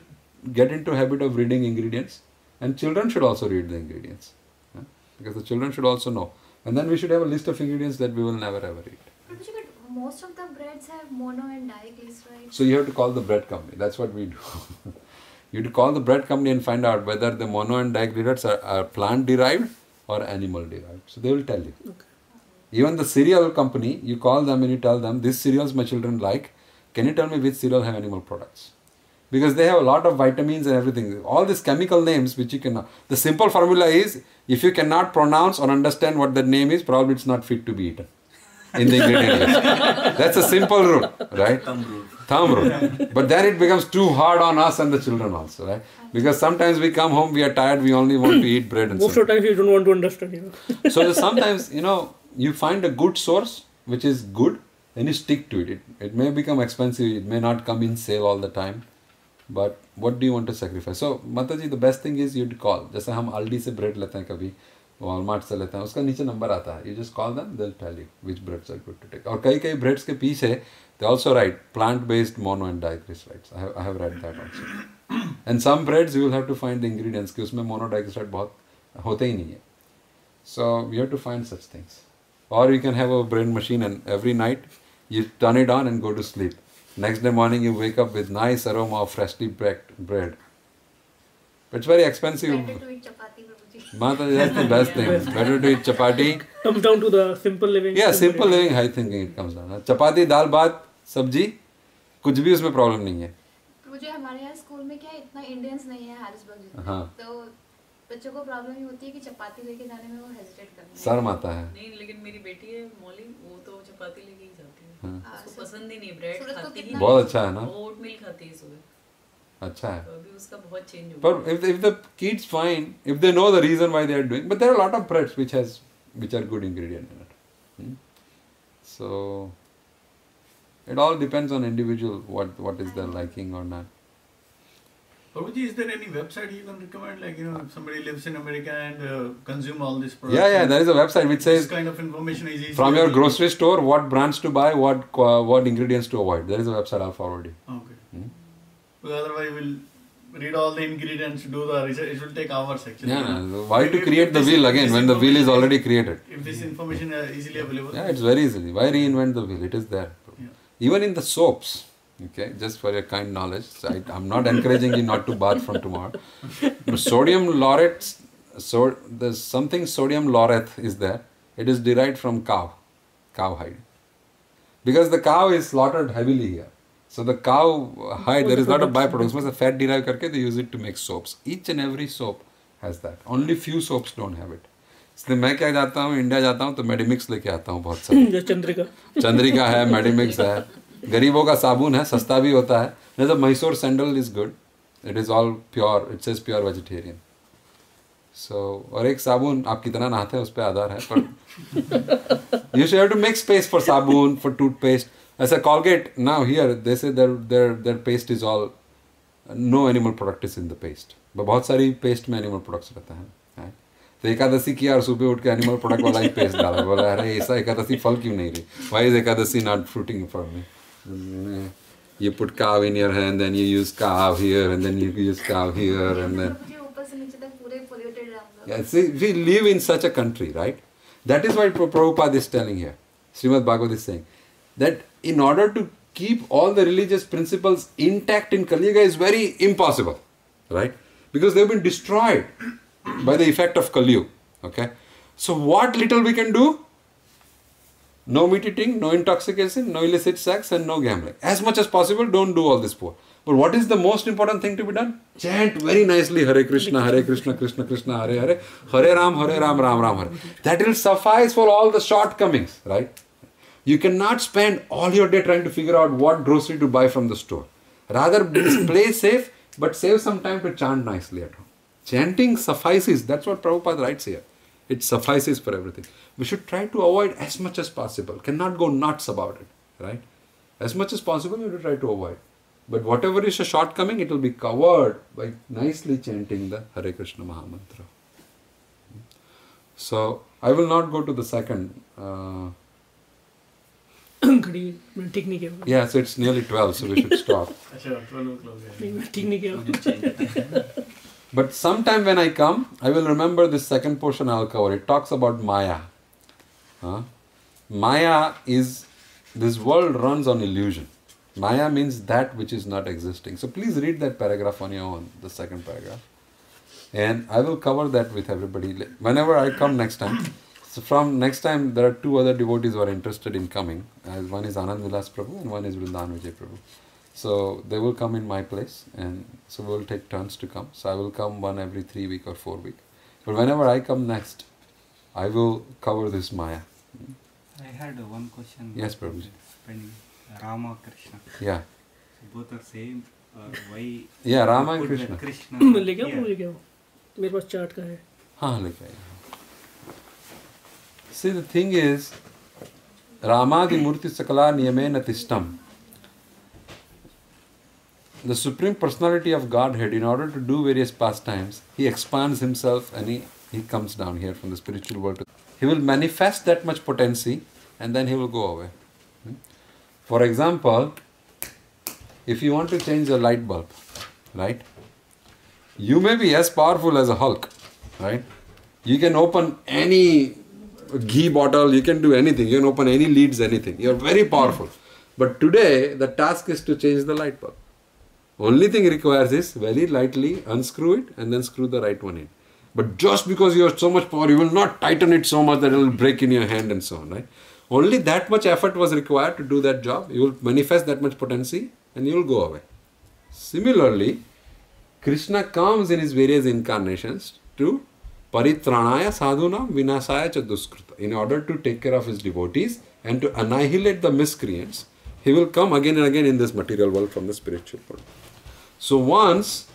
get into habit of reading ingredients, and children should also read the ingredients, because the children should also know. And then we should have a list of ingredients that we will never ever eat. But most of the breads have mono and diglyceride. So you have to call the bread company. That's what we do. You have to call the bread company and find out whether the mono and diglycerides are plant derived or animal derived. So they will tell you. Okay. Even the cereal company, you call them and you tell them, these cereals my children like. Can you tell me which cereal have animal products? Because they have a lot of vitamins and everything. All these chemical names which you cannot. The simple formula is, if you cannot pronounce or understand what that name is, probably it's not fit to be eaten in the ingredient list. That's a simple rule, right? Thumb rule. But then it becomes too hard on us and the children also, right? Because sometimes we come home, we are tired, we only want to eat bread and Most of the time you don't want to understand, So sometimes, you find a good source which is good and you stick to it. It may become expensive, it may not come in sale all the time. But what do you want to sacrifice? So, Mataji, the best thing is you to call. जैसे हम Aldi से bread लेते हैं कभी, Walmart से लेते हैं, उसका नीचे number आता है. You just call them, they'll tell you which breads are good to take. और कई breads के पीछे they also write plant-based mono and diglycerides. I have read that also. And some breads you will have to find the ingredients कि उसमें mono diglyceride बहुत होते ही नहीं है. So you have to find such things. Or you can have a bread machine and every night you turn it on and go to sleep. Next day morning you wake up with nice aroma of freshly baked bread. But it's very expensive. Better to eat chapati, Prabhuji. Mata, that's the best thing. Better to eat chapati. Comes down to the simple living. Yeah, simple living, high thinking it comes down. Chapati, dal, bhat, sabji, कुछ भी उसमें problem नहीं है. मुझे हमारे यहाँ school में क्या है, इतना इंडियंस नहीं है हैरिसबर्ग जितना. हाँ. तो बच्चों को प्रॉब्लम ही होती है कि चपाती लेके जाने में वो हेजिटेट करते हैं. शर्म आता है. नहीं, लेकिन मेरी बेटी है मौली, वो तो चपाती लेके ही जाती है. हाँ. उसको पसंद ही नहीं, ब्रेड खाती ही बहुत अच्छा है ना. वो ओट मिल खाती है सुबह. अच्छा है. तो अभी उसका बहुत चेंज हो But if the kids find, if they know the reason why they are doing, but there are a lot of breads which are good ingredient in it. So it all depends on individual what is their liking or not. Prabhuji, is there any website you can recommend? Like, if somebody lives in America and consume all this product. Yeah, there is a website which says this kind of information is easy. from your grocery store what brands to buy, what ingredients to avoid. There is a website, I'll forward you. Okay. Because otherwise we'll read all the ingredients, do the research. It will take hours actually. Why to create the wheel again when the wheel is already created? If this information is easily available. Yeah, it's very easy. Why reinvent the wheel? It is there. Yeah. Even in the soaps, okay, just for your kind knowledge, I'm not encouraging you not to bath from tomorrow. But sodium laureth, there's something sodium laureth is there. It is derived from cow hide. Because the cow is slaughtered heavily here. So the cow hide, there is a lot of byproducts. Most of the fat derived karke, they use it to make soaps. Each and every soap has that. Only few soaps don't have it. इसलिए मैं क्या जाता हूँ India जाता हूँ तो मेडिमिक्स लेके आता हूँ बहुत सारे. चंद्रिका है, मेडिमिक्स है, गरीबों का साबुन है, सस्ता भी होता है. नहीं तो Mysore sandal is good. It is all pure, it says pure vegetarian. So और एक साबुन आप कितना नहाते हैं उस पर आधार है. पर you should have to make space for sabun, for toothpaste. ऐसा Colgate now here they say there paste is all no animal product is in the paste. बहुत सारी पेस्ट में एनिमल प्रोडक्ट्स रहता है. तो एकादशी किया और सुबह उठ के एनिमल प्रोडक्ट वाला ही पेस्ट डाला. बोला अरे ऐसा एकादशी फल क्यों नहीं रही? Why is Ekadashi not fruiting for me? You put cow in your hand, then you use cow here, and then you use cow here, and then. Yeah, see, we live in such a country, right? That is why Prabhupada is telling here. Srimad Bhagavad is saying that in order to keep all the religious principles intact in Kali Yuga is very impossible, right? Because they have been destroyed by the effect of Kali Yuga. Okay, so what little we can do? No meat eating, no intoxication, no illicit sex, and no gambling. As much as possible, don't do all this poor. But what is the most important thing to be done? Chant very nicely Hare Krishna, Krishna Krishna, Hare Hare, Hare Ram, Ram Ram, Hare. That will suffice for all the shortcomings, right? You cannot spend all your day trying to figure out what grocery to buy from the store. Rather, play safe, but save some time to chant nicely at home. Chanting suffices. That's what Prabhupada writes here. It suffices for everything. We should try to avoid as much as possible. Cannot go nuts about it, right? As much as possible, you have to try to avoid. But whatever is a shortcoming, it will be covered by nicely chanting the Hare Krishna Mahamantra. So, I will not go to the second. Yeah, so it's nearly 12, so we should stop. 12 o'clock. But sometime when I come, I will remember this second portion I will cover. It talks about Maya. Maya is, this world runs on illusion. Maya means that which is not existing. So please read that paragraph on your own, the second paragraph. And I will cover that with everybody whenever I come next time. So from next time, there are two other devotees who are interested in coming. One is Anand Vilas Prabhu and one is Vrindavan Vijay Prabhu. So they will come in my place, and so we will take turns to come. So I will come one every 3 weeks or 4 weeks. But whenever I come next, I will cover this Maya. I had one question. Yes, Prabhuji. Pending. Rama, Krishna. Yeah. So both are same. Why? Yeah, Rama and put Krishna. the Krishna. लेके आओ लेके आओ मेरे पास chart का है. हाँ लेके आइए. See, the thing is, Ramadi Murti Sakala Niyamena Tishtam. The Supreme Personality of Godhead, in order to do various pastimes, he expands himself and he comes down here from the spiritual world. He will manifest that much potency and then he will go away. For example, if you want to change a light bulb, right? You may be as powerful as a Hulk, right? You can open any ghee bottle, you can do anything, you can open any leads, anything. You are very powerful. But today, the task is to change the light bulb. Only thing it requires is very lightly unscrew it and then screw the right one in. But just because you have so much power, you will not tighten it so much that it will break in your hand and so on, right? Only that much effort was required to do that job. You will manifest that much potency and you will go away. Similarly, Krishna comes in his various incarnations to paritranaya sadhunam vinasaya cha duskrita. In order to take care of his devotees and to annihilate the miscreants, he will come again and again in this material world from the spiritual world. So once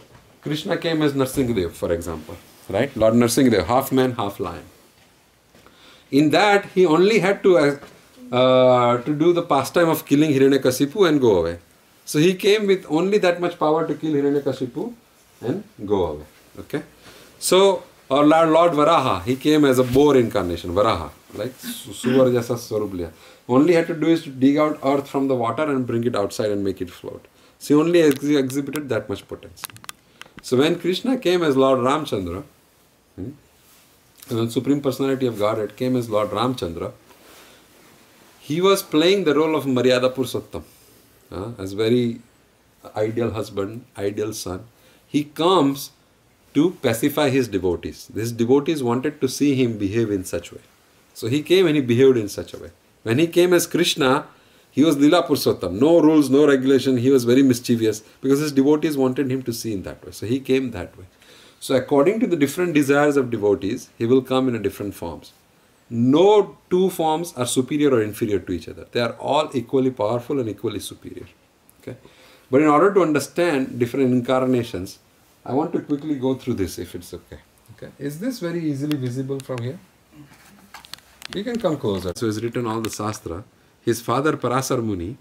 Krishna came as Narsingadev, for example, right? Lord Narsingadev, half man, half lion. In that, he only had to do the pastime of killing Hiranyakasipu and go away. So he came with only that much power to kill Hiranyakasipu and go away. Okay? So, our Lord Varaha, he came as a boar incarnation, Varaha, like Suvar Jasa Swarup. Only had to do is to dig out earth from the water and bring it outside and make it float. So he only exhibited that much potential. So when Krishna came as Lord Ramchandra, the Supreme Personality of Godhead came as Lord Ramchandra, he was playing the role of Maryada Purushottam, as very ideal husband, ideal son. He comes to pacify his devotees. His devotees wanted to see him behave in such way. So he came and he behaved in such a way. When he came as Krishna, he was Lila Purushottam. No rules, no regulation. He was very mischievous because his devotees wanted him to see in that way. So he came that way. So according to the different desires of devotees, he will come in different forms. No two forms are superior or inferior to each other. They are all equally powerful and equally superior. Okay? But in order to understand different incarnations, I want to quickly go through this if it's okay. Okay? Is this very easily visible from here? You can come closer. So he's written all the Shastra. His father Parasar Muni,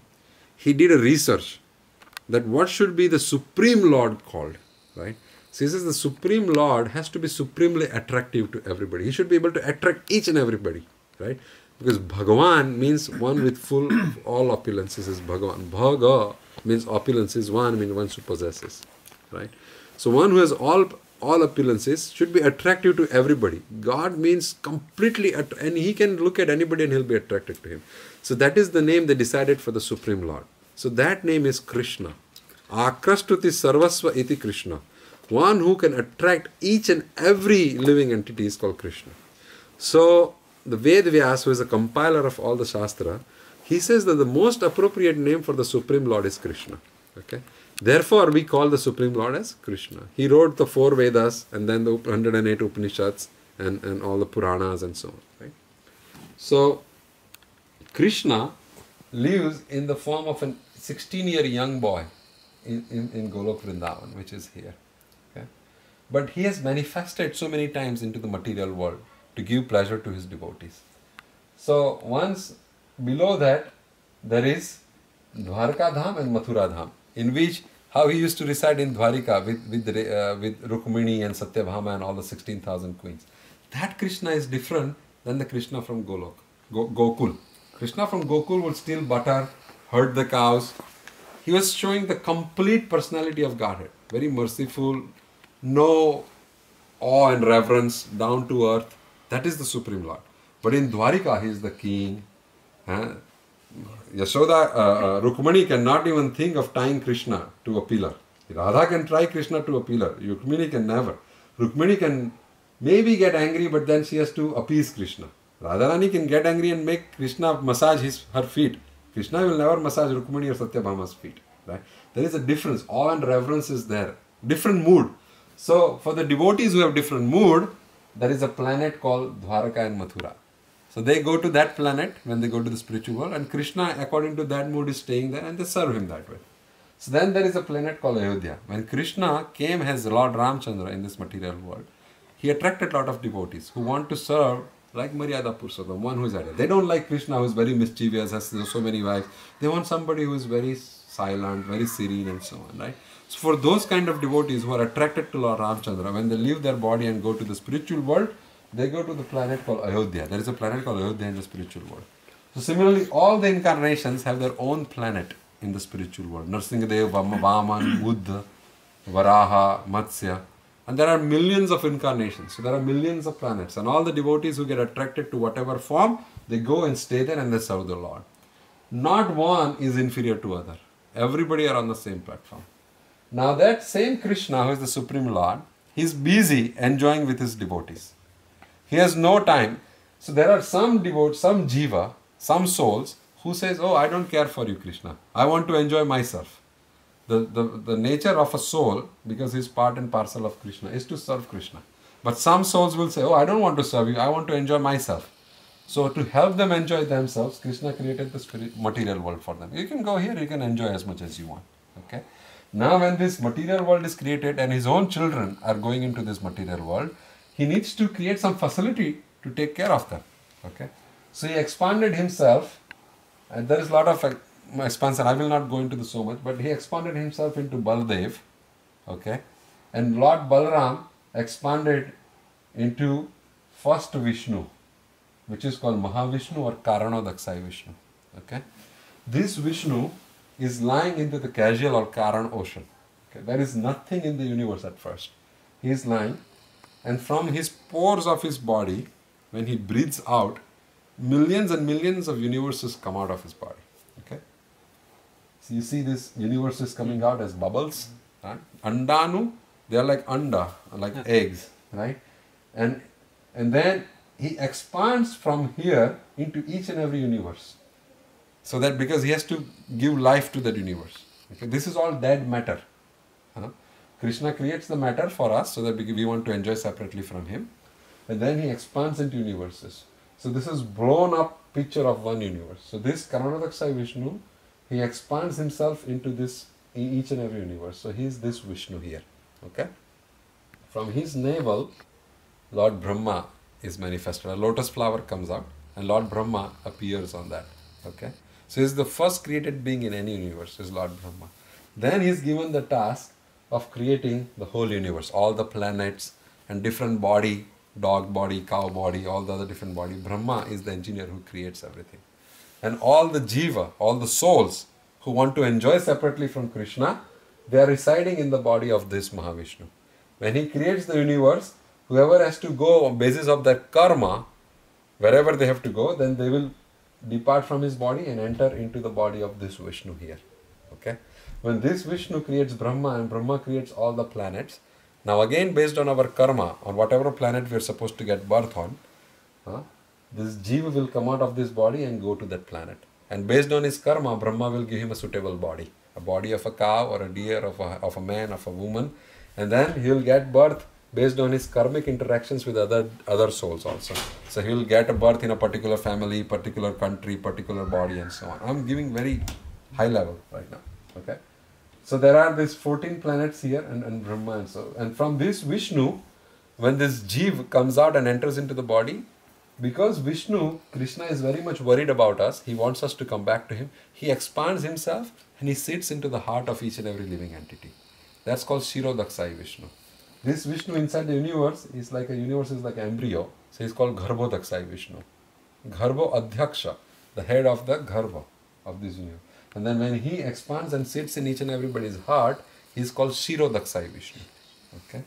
he did a research that what should be the Supreme Lord called, right? So he says the Supreme Lord has to be supremely attractive to everybody. He should be able to attract each and everybody, right? Because Bhagavan means one with full all opulences is Bhagavan. Bhaga means opulences, one means one who possesses, right? So one who has all opulences should be attractive to everybody. God means completely, and he can look at anybody and he'll be attracted to him. So that is the name they decided for the Supreme Lord. So that name is Krishna. Akrastuti Sarvasva iti Krishna. One who can attract each and every living entity is called Krishna. So the Ved Vyas, who is a compiler of all the Shastra, he says that the most appropriate name for the Supreme Lord is Krishna. Okay? Therefore, we call the Supreme Lord as Krishna. He wrote the 4 Vedas and then the 108 Upanishads and all the Puranas and so on. Right? So, Krishna lives in the form of a 16-year young boy in Golok Vrindavan, which is here. Okay? But he has manifested so many times into the material world to give pleasure to his devotees. So, once below that, there is Dwarka Dham and Mathura Dham, in which how he used to reside in Dwarika with Rukmini and Satyabhama and all the 16,000 queens. That Krishna is different than the Krishna from Gokul. Krishna from Gokul would steal butter, herd the cows. He was showing the complete personality of Godhead. Very merciful, no awe and reverence, down to earth. That is the Supreme Lord. But in Dwarika, he is the king. Yashoda, Rukmani cannot even think of tying Krishna to a pillar. Radha can tie Krishna to a pillar. Rukmani can never. Rukmani can maybe get angry, but then she has to appease Krishna. Radharani can get angry and make Krishna massage her feet. Krishna will never massage Rukmani or Satyabhama's feet. Right? There is a difference. Awe and reverence is there. Different mood. So, for the devotees who have different mood, there is a planet called Dwaraka and Mathura. So they go to that planet when they go to the spiritual world, and Krishna, according to that mood, is staying there and they serve him that way. So then there is a planet called Ayodhya. When Krishna came as Lord Ramchandra in this material world, he attracted a lot of devotees who want to serve like Maryada Purushottam, one who is ideal. They don't like Krishna who is very mischievous, has so many wives. They want somebody who is very silent, very serene and so on, right? So for those kind of devotees who are attracted to Lord Ramchandra, when they leave their body and go to the spiritual world, they go to the planet called Ayodhya. There is a planet called Ayodhya in the spiritual world. So similarly, all the incarnations have their own planet in the spiritual world. Narsingadev, Vaman, Buddha, Varaha, Matsya. And there are millions of incarnations. So there are millions of planets. And all the devotees who get attracted to whatever form, they go and stay there and they serve the Lord. Not one is inferior to other. Everybody are on the same platform. Now that same Krishna, who is the Supreme Lord, he is busy enjoying with his devotees. He has no time. So there are some devotees, some jiva, some souls who says, oh, I don't care for you, Krishna. I want to enjoy myself. The nature of a soul, because he is part and parcel of Krishna, is to serve Krishna. But some souls will say, oh, I don't want to serve you. I want to enjoy myself. So to help them enjoy themselves, Krishna created the material world for them. You can go here, you can enjoy as much as you want. Okay. Now when this material world is created and his own children are going into this material world, he needs to create some facility to take care of them. Okay. So he expanded himself, and there is a lot of expansion. I will not go into this so much, but he expanded himself into Baldev. Okay. And Lord Balaram expanded into first Vishnu, which is called Mahavishnu or Karanodakshai Vishnu. Okay? This Vishnu is lying into the casual or Karan ocean. Okay? There is nothing in the universe at first. He is lying, and from his pores of his body, when he breathes out, millions and millions of universes come out of his body. Okay? So you see these universes coming out as bubbles. Right? Andanu, they are like anda, like eggs. Right? And then he expands from here into each and every universe. So that because he has to give life to that universe. Okay? This is all dead matter. Krishna creates the matter for us so that we want to enjoy separately from him. And then he expands into universes. So this is blown up picture of one universe. So this Karanodakshai Vishnu, he expands himself into this in each and every universe. So he is this Vishnu here. Okay? From his navel, Lord Brahma is manifested. A lotus flower comes out and Lord Brahma appears on that. Okay? So he is the first created being in any universe, is Lord Brahma. Then he is given the task of creating the whole universe, all the planets and different body, dog body, cow body, all the other different body. Brahma is the engineer who creates everything. And all the jiva, all the souls who want to enjoy separately from Krishna, they are residing in the body of this Mahavishnu. When he creates the universe, whoever has to go on basis of their karma, wherever they have to go, then they will depart from his body and enter into the body of this Vishnu here. Okay? When this Vishnu creates Brahma and Brahma creates all the planets, now again based on our karma, on whatever planet we are supposed to get birth on, this jiva will come out of this body and go to that planet. And based on his karma, Brahma will give him a suitable body. A body of a cow or a deer, of a man, of a woman. And then he will get birth based on his karmic interactions with other souls also. So he will get a birth in a particular family, particular country, particular body and so on. I'm giving very high level right now. Okay? So there are these 14 planets here and Brahma and so. And from this Vishnu, when this Jeev comes out and enters into the body, because Vishnu, Krishna is very much worried about us, he wants us to come back to him, he expands himself and he sits into the heart of each and every living entity. That's called Shirodakshai Vishnu. This Vishnu inside the universe is like a universe is like an embryo. So he's called Garbhodakshai Vishnu. Garbho Adhyaksha, the head of the Garbha of this universe. And then when he expands and sits in each and everybody's heart, he is called Shirodakshai Vishnu. Okay?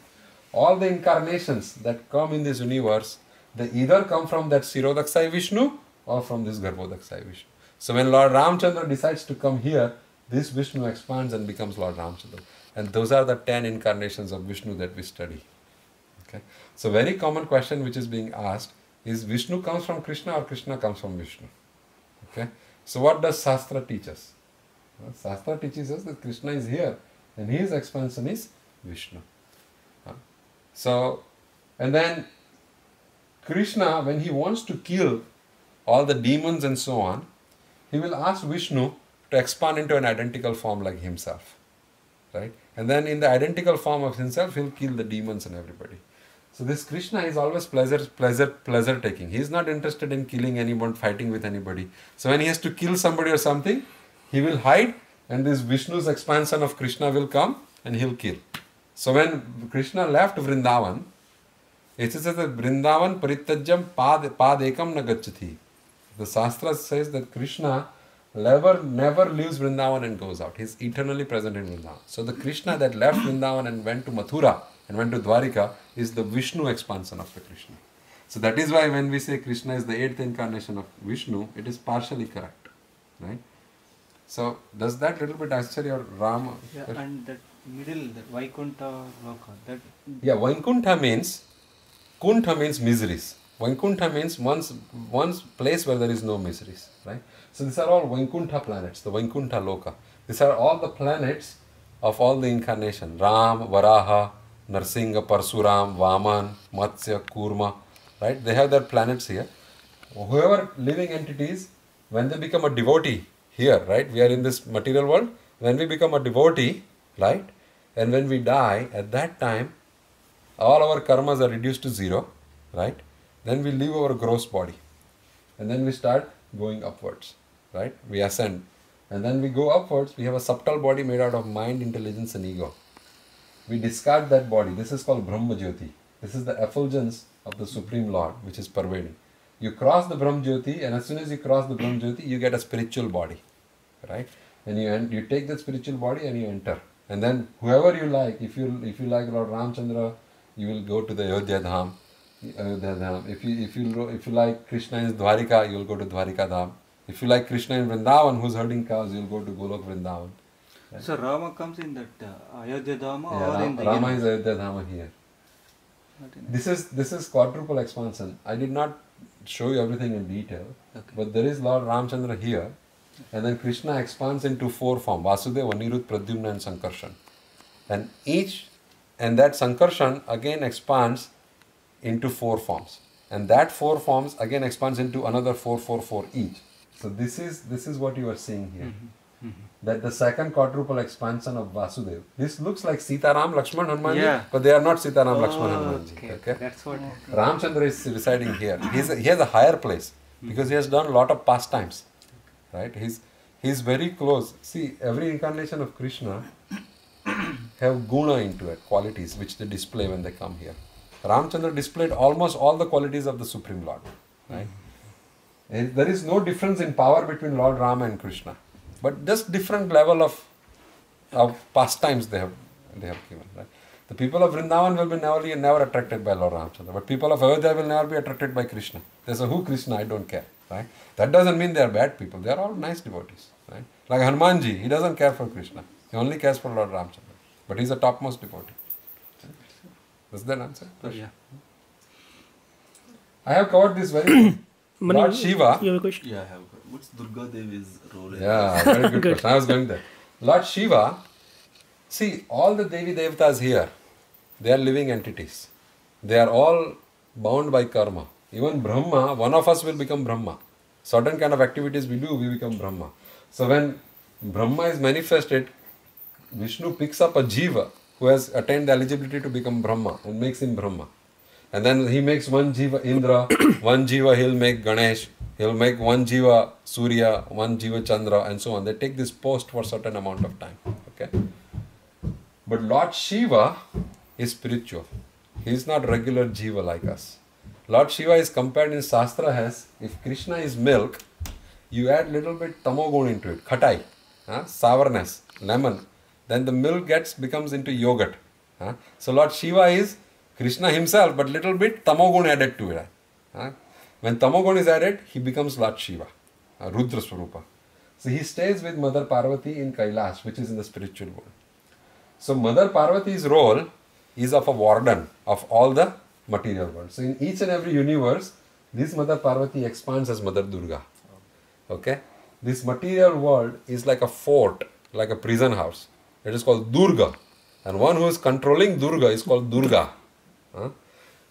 All the incarnations that come in this universe, they either come from that Shirodakshai Vishnu or from this Garbhodakshai Vishnu. So when Lord Ramchandra decides to come here, this Vishnu expands and becomes Lord Ramchandra. And those are the 10 incarnations of Vishnu that we study. Okay? So very common question which is being asked is Vishnu comes from Krishna or Krishna comes from Vishnu? Okay? So what does Shastra teach us? Well, Shastra teaches us that Krishna is here and his expansion is Vishnu. So, and then Krishna, when he wants to kill all the demons and so on, he will ask Vishnu to expand into an identical form like himself. Right? And then in the identical form of himself, he'll kill the demons and everybody. So this Krishna is always pleasure taking. He is not interested in killing anyone, fighting with anybody. So when he has to kill somebody or something, he will hide and this Vishnu's expansion of Krishna will come and he'll kill. So when Krishna left Vrindavan, it says that Vrindavan paritajyam pad ekam na gacchati. The Shastra says that Krishna never leaves Vrindavan and goes out. He is eternally present in Vrindavan. So the Krishna that left Vrindavan and went to Mathura and went to Dwarika is the Vishnu expansion of the Krishna. So that is why when we say Krishna is the 8th incarnation of Vishnu, it is partially correct. Right? So does that little bit answer your Rama? Yeah, and that middle, that Vaikuntha Loka, that... Yeah, Vaikuntha means miseries. Vaikuntha means one's place where there is no miseries. Right? So these are all Vaikuntha planets, the Vaikuntha Loka. These are all the planets of all the incarnation. Ram, Varaha, Narsingha, Parsuram, Vaman, Matsya, Kurma. Right? They have their planets here. Whoever living entities, when they become a devotee here, right? We are in this material world. When we become a devotee, right? And when we die, at that time, all our karmas are reduced to zero, right? Then we leave our gross body. And then we start going upwards, right? We ascend. And then we go upwards, we have a subtle body made out of mind, intelligence and ego. we discard that body. This is called Brahma Jyoti. This is the effulgence of the Supreme Lord, which is pervading. You cross the Brahma Jyoti, and as soon as you cross the Brahma Jyoti, you get a spiritual body, right? And you take that spiritual body and you enter. And then whoever you like, if you like Lord Ramchandra, you will go to the Ayodhya Dham. If you like Krishna in Dwarika, you will go to Dwarika Dham. If you like Krishna in Vrindavan, who's herding cows, you will go to Golok Vrindavan. Right? So Rama comes in that Ayodhya Dhama Yeah, or in the Rama is Ayodhya Dhama here. This is quadruple expansion. I did not show you everything in detail, but there is Lord Ramchandra here, and then Krishna expands into 4 forms: Vasudeva, Anirudh, Pradyumna, and Sankarshan. And that Sankarshan again expands into 4 forms, and that 4 forms again expands into another 4, 4, 4 each. So this is what you are seeing here. That the second quadruple expansion of Vasudeva. This looks like Sitaram, Lakshman, Hanumanji, but they are not Sitaram, Lakshman, Hanumanji. Okay? That's what. Ramchandra is residing here. He has a higher place because he has done a lot of pastimes. Right? He's very close. See, every incarnation of Krishna have guna into it, qualities which they display when they come here. Ramchandra displayed almost all the qualities of the Supreme Lord. Right? And there is no difference in power between Lord Rama and Krishna, but just different level of pastimes they have given. Right? The people of Vrindavan will be never attracted by Lord Ramchandra, but people of Ayodhya will never be attracted by Krishna. They say, who Krishna? I don't care. Right? That doesn't mean they are bad people. They are all nice devotees. Right? Like Hanumanji, he doesn't care for Krishna. He only cares for Lord Ramchandra. But he is a topmost devotee. Does that answer? Yeah. I have covered this very Lord Shiva. You have a question? Yeah, I have. What's Durga Devi's role in Yeah, very good question. I was going there. Lord Shiva, see, all the Devi Devatas here, they are living entities. They are all bound by karma. Even Brahma, one of us will become Brahma. Certain kind of activities we do, we become Brahma. So when Brahma is manifested, Vishnu picks up a Jiva who has attained the eligibility to become Brahma and makes him Brahma. And then he makes one Jiva Indra, one Jiva he'll make Ganesh, he'll make one Jiva Surya, one Jiva Chandra, and so on. They take this post for a certain amount of time. Okay. But Lord Shiva is spiritual. He is not regular Jiva like us. Lord Shiva is compared in Shastra as, if Krishna is milk, you add little bit tamogun into it, khatai, sourness, lemon, then the milk becomes into yogurt. So Lord Shiva is Krishna himself, but little bit tamogun added to it. When tamogun is added, he becomes Lord Shiva, Rudra Swarupa. So he stays with Mother Parvati in Kailash, which is in the spiritual world. So Mother Parvati's role is of a warden of all the material world. So in each and every universe, this Mother Parvati expands as Mother Durga. Okay? This material world is like a fort, like a prison house. It is called Durga. And one who is controlling Durga is called Durga.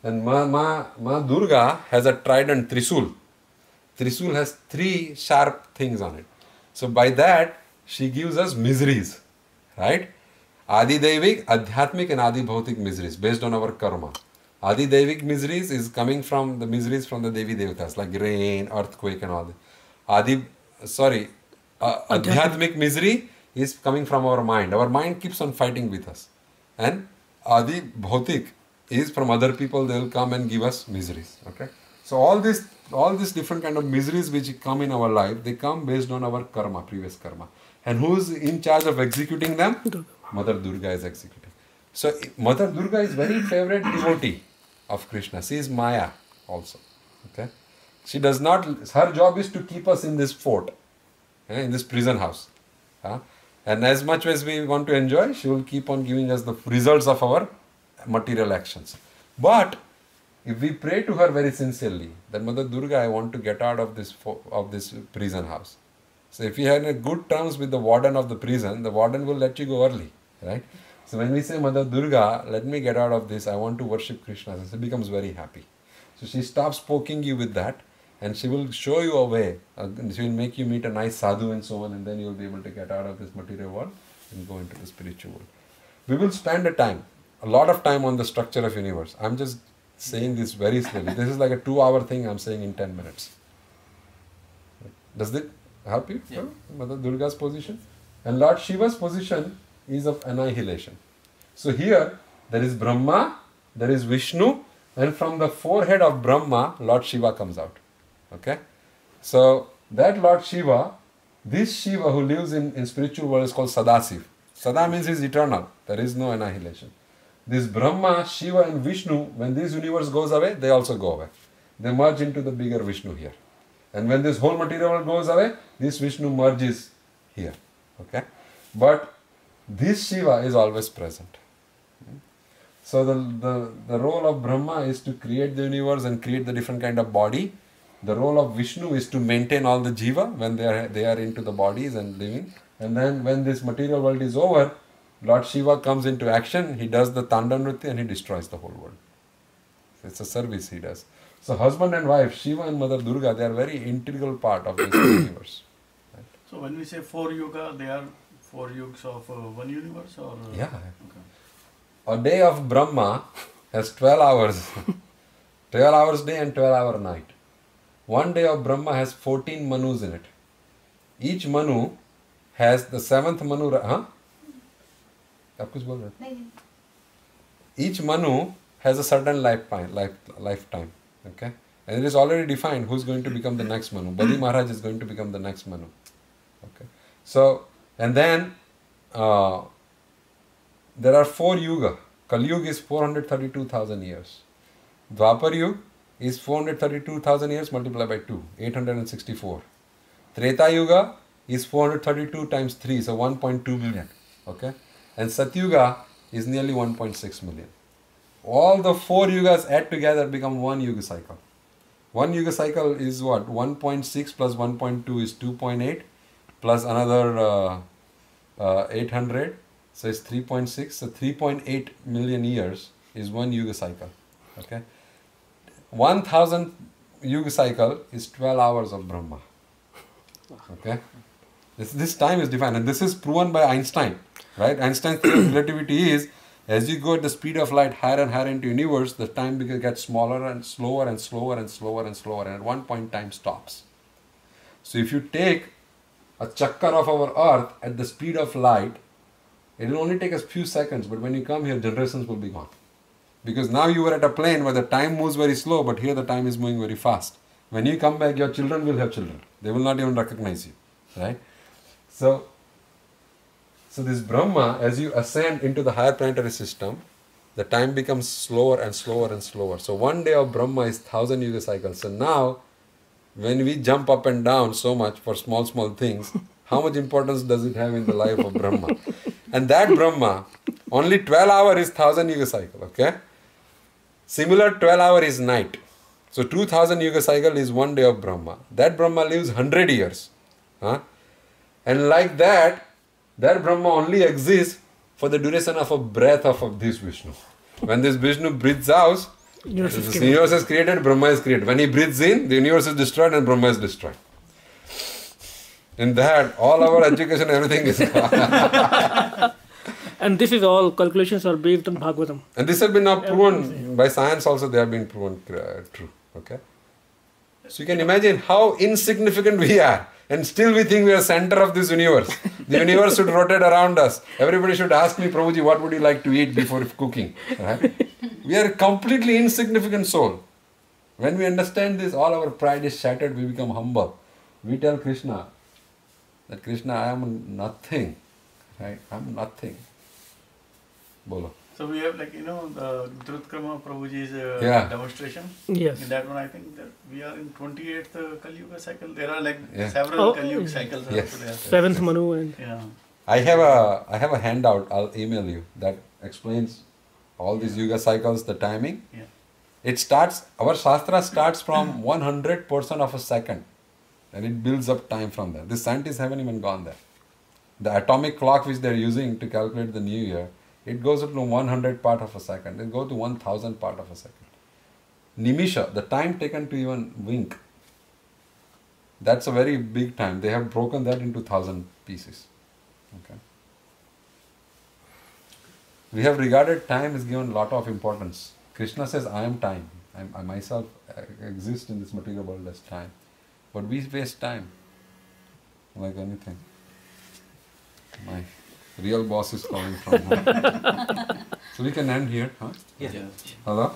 And Ma Durga has a trident, Trisul. Trisul has 3 sharp things on it. So by that, she gives us miseries. Right? Adi Devik, Adhyatmik and Adi Bhautik miseries based on our karma. Adi Devik miseries is coming from the miseries from the Devi Devatas like rain, earthquake and all that. Adhyatmik misery is coming from our mind. Our mind keeps on fighting with us. And Adi Bhautik is from other people, they will come and give us miseries. Okay? So all these different kind of miseries which come in our life, they come based on our karma, previous karma. And who is in charge of executing them? Mother Durga is executing. So Mother Durga is very favorite devotee of Krishna. She is Maya also. Okay? She does not, her job is to keep us in this fort, in this prison house. And as much as we want to enjoy, she will keep on giving us the results of our material actions. But if we pray to her very sincerely, that Mother Durga, I want to get out of this prison house. So if you have a good terms with the warden of the prison, the warden will let you go early. Right? So when we say, Mother Durga, let me get out of this, I want to worship Krishna, so she becomes very happy. So she stops poking you with that, and she will show you a way. She will make you meet a nice sadhu and so on, and then you will be able to get out of this material world and go into the spiritual world. We will spend a lot of time on the structure of universe. I'm just saying this very slowly. This is like a 2-hour thing I'm saying in 10 minutes. Does it help you? Yeah. Mother Durga's position? And Lord Shiva's position is of annihilation. So here there is Brahma, there is Vishnu, and from the forehead of Brahma, Lord Shiva comes out. Okay? So that Lord Shiva, this Shiva who lives in spiritual world is called Sadasiv. Sada means he is eternal. There is no annihilation. This Brahma, Shiva and Vishnu, when this universe goes away, they also go away. They merge into the bigger Vishnu here. And when this whole material world goes away, this Vishnu merges here. Okay? But this Shiva is always present. So the role of Brahma is to create the universe and create the different kind of body. The role of Vishnu is to maintain all the jiva when they are into the bodies and living. And then when this material world is over, Lord Shiva comes into action, he does the Tanda Nritya and he destroys the whole world. It's a service he does. So husband and wife, Shiva and Mother Durga, they are very integral part of this universe. Right? So when we say 4 yuga, they are 4 yugs of one universe or? Yeah. Okay. A day of Brahma has 12 hours. 12 hours day and 12 hour night. One day of Brahma has 14 manus in it. Each manu has the 7th manu. Huh? आप कुछ बोल रहे थे? नहीं Each manu has a certain lifetime. Okay? And it is already defined who is going to become the next manu. Bali Maharaj is going to become the next manu. Okay? So, and then there are 4 yuga. Kali Yuga is 432,000 years. Dwapar Yuga is 432,000 years multiplied by 2, 864. Treta Yuga is 432 times 3, so 1.2 million. Okay? And Satyuga is nearly 1.6 million. All the 4 yugas add together become 1 yuga cycle. 1 yuga cycle is what? 1.6 plus 1.2 is 2.8 plus another 800, so it's 3.6. So 3.8 million years is 1 yuga cycle. Okay? 1000 yuga cycle is 12 hours of Brahma. Okay? This time is defined, and this is proven by Einstein. Right? Einstein's theory of relativity is, as you go at the speed of light higher and higher into the universe, the time gets smaller and slower and slower and slower and slower, and at one point time stops. So if you take a chakkar of our earth at the speed of light, it will only take us few seconds, but when you come here, generations will be gone. Because now you were at a plane where the time moves very slow, but here the time is moving very fast. When you come back, your children will have children. They will not even recognize you. Right? So this Brahma, as you ascend into the higher planetary system, the time becomes slower and slower and slower. So one day of Brahma is 1000 yuga cycles. So now, when we jump up and down so much for small things, how much importance does it have in the life of Brahma? And that Brahma, only 12 hour is 1000 yuga cycle, okay? Similar 12 hour is night. So 2000 yuga cycle is one day of Brahma. That Brahma lives 100 years. Huh? And like that Brahma only exists for the duration of a breath of this Vishnu. When this Vishnu breathes out, the universe is created, Brahma is created. When he breathes in, the universe is destroyed and Brahma is destroyed. In that, all our education, everything is And this is all calculations are based on Bhagavatam. And this has been now proven by science also, they have been proven true. Okay? So you can imagine how insignificant we are. And still we think we are center of this universe. The universe should rotate around us. Everybody should ask me, Prabhuji, what would you like to eat before cooking? Right? We are a completely insignificant soul. When we understand this, all our pride is shattered, we become humble. We tell Krishna that Krishna, I am nothing. Right? I am nothing. Bolo. So we have the Drutkrama Prabhuji's demonstration. Yes. In that one, I think that we are in 28th Kali Yuga cycle. There are several Kali Yuga cycles. Yes. Seventh Manu and I have a handout. I'll email you that explains all these yuga cycles, the timing. Yeah. It starts. Our shastra starts from 100% of a second, and it builds up time from there. The scientists haven't even gone there. The atomic clock which they're using to calculate the new year, it goes up to 100 part of a second. It goes to 1000 part of a second. Nimisha, the time taken to even wink, that's a very big time. They have broken that into 1000 pieces. Okay. We have regarded time as given a lot of importance. Krishna says, I am time. I myself exist in this material world as time. But we waste time like anything. Real boss is calling from home. So we can end here, huh? Yeah. Hello?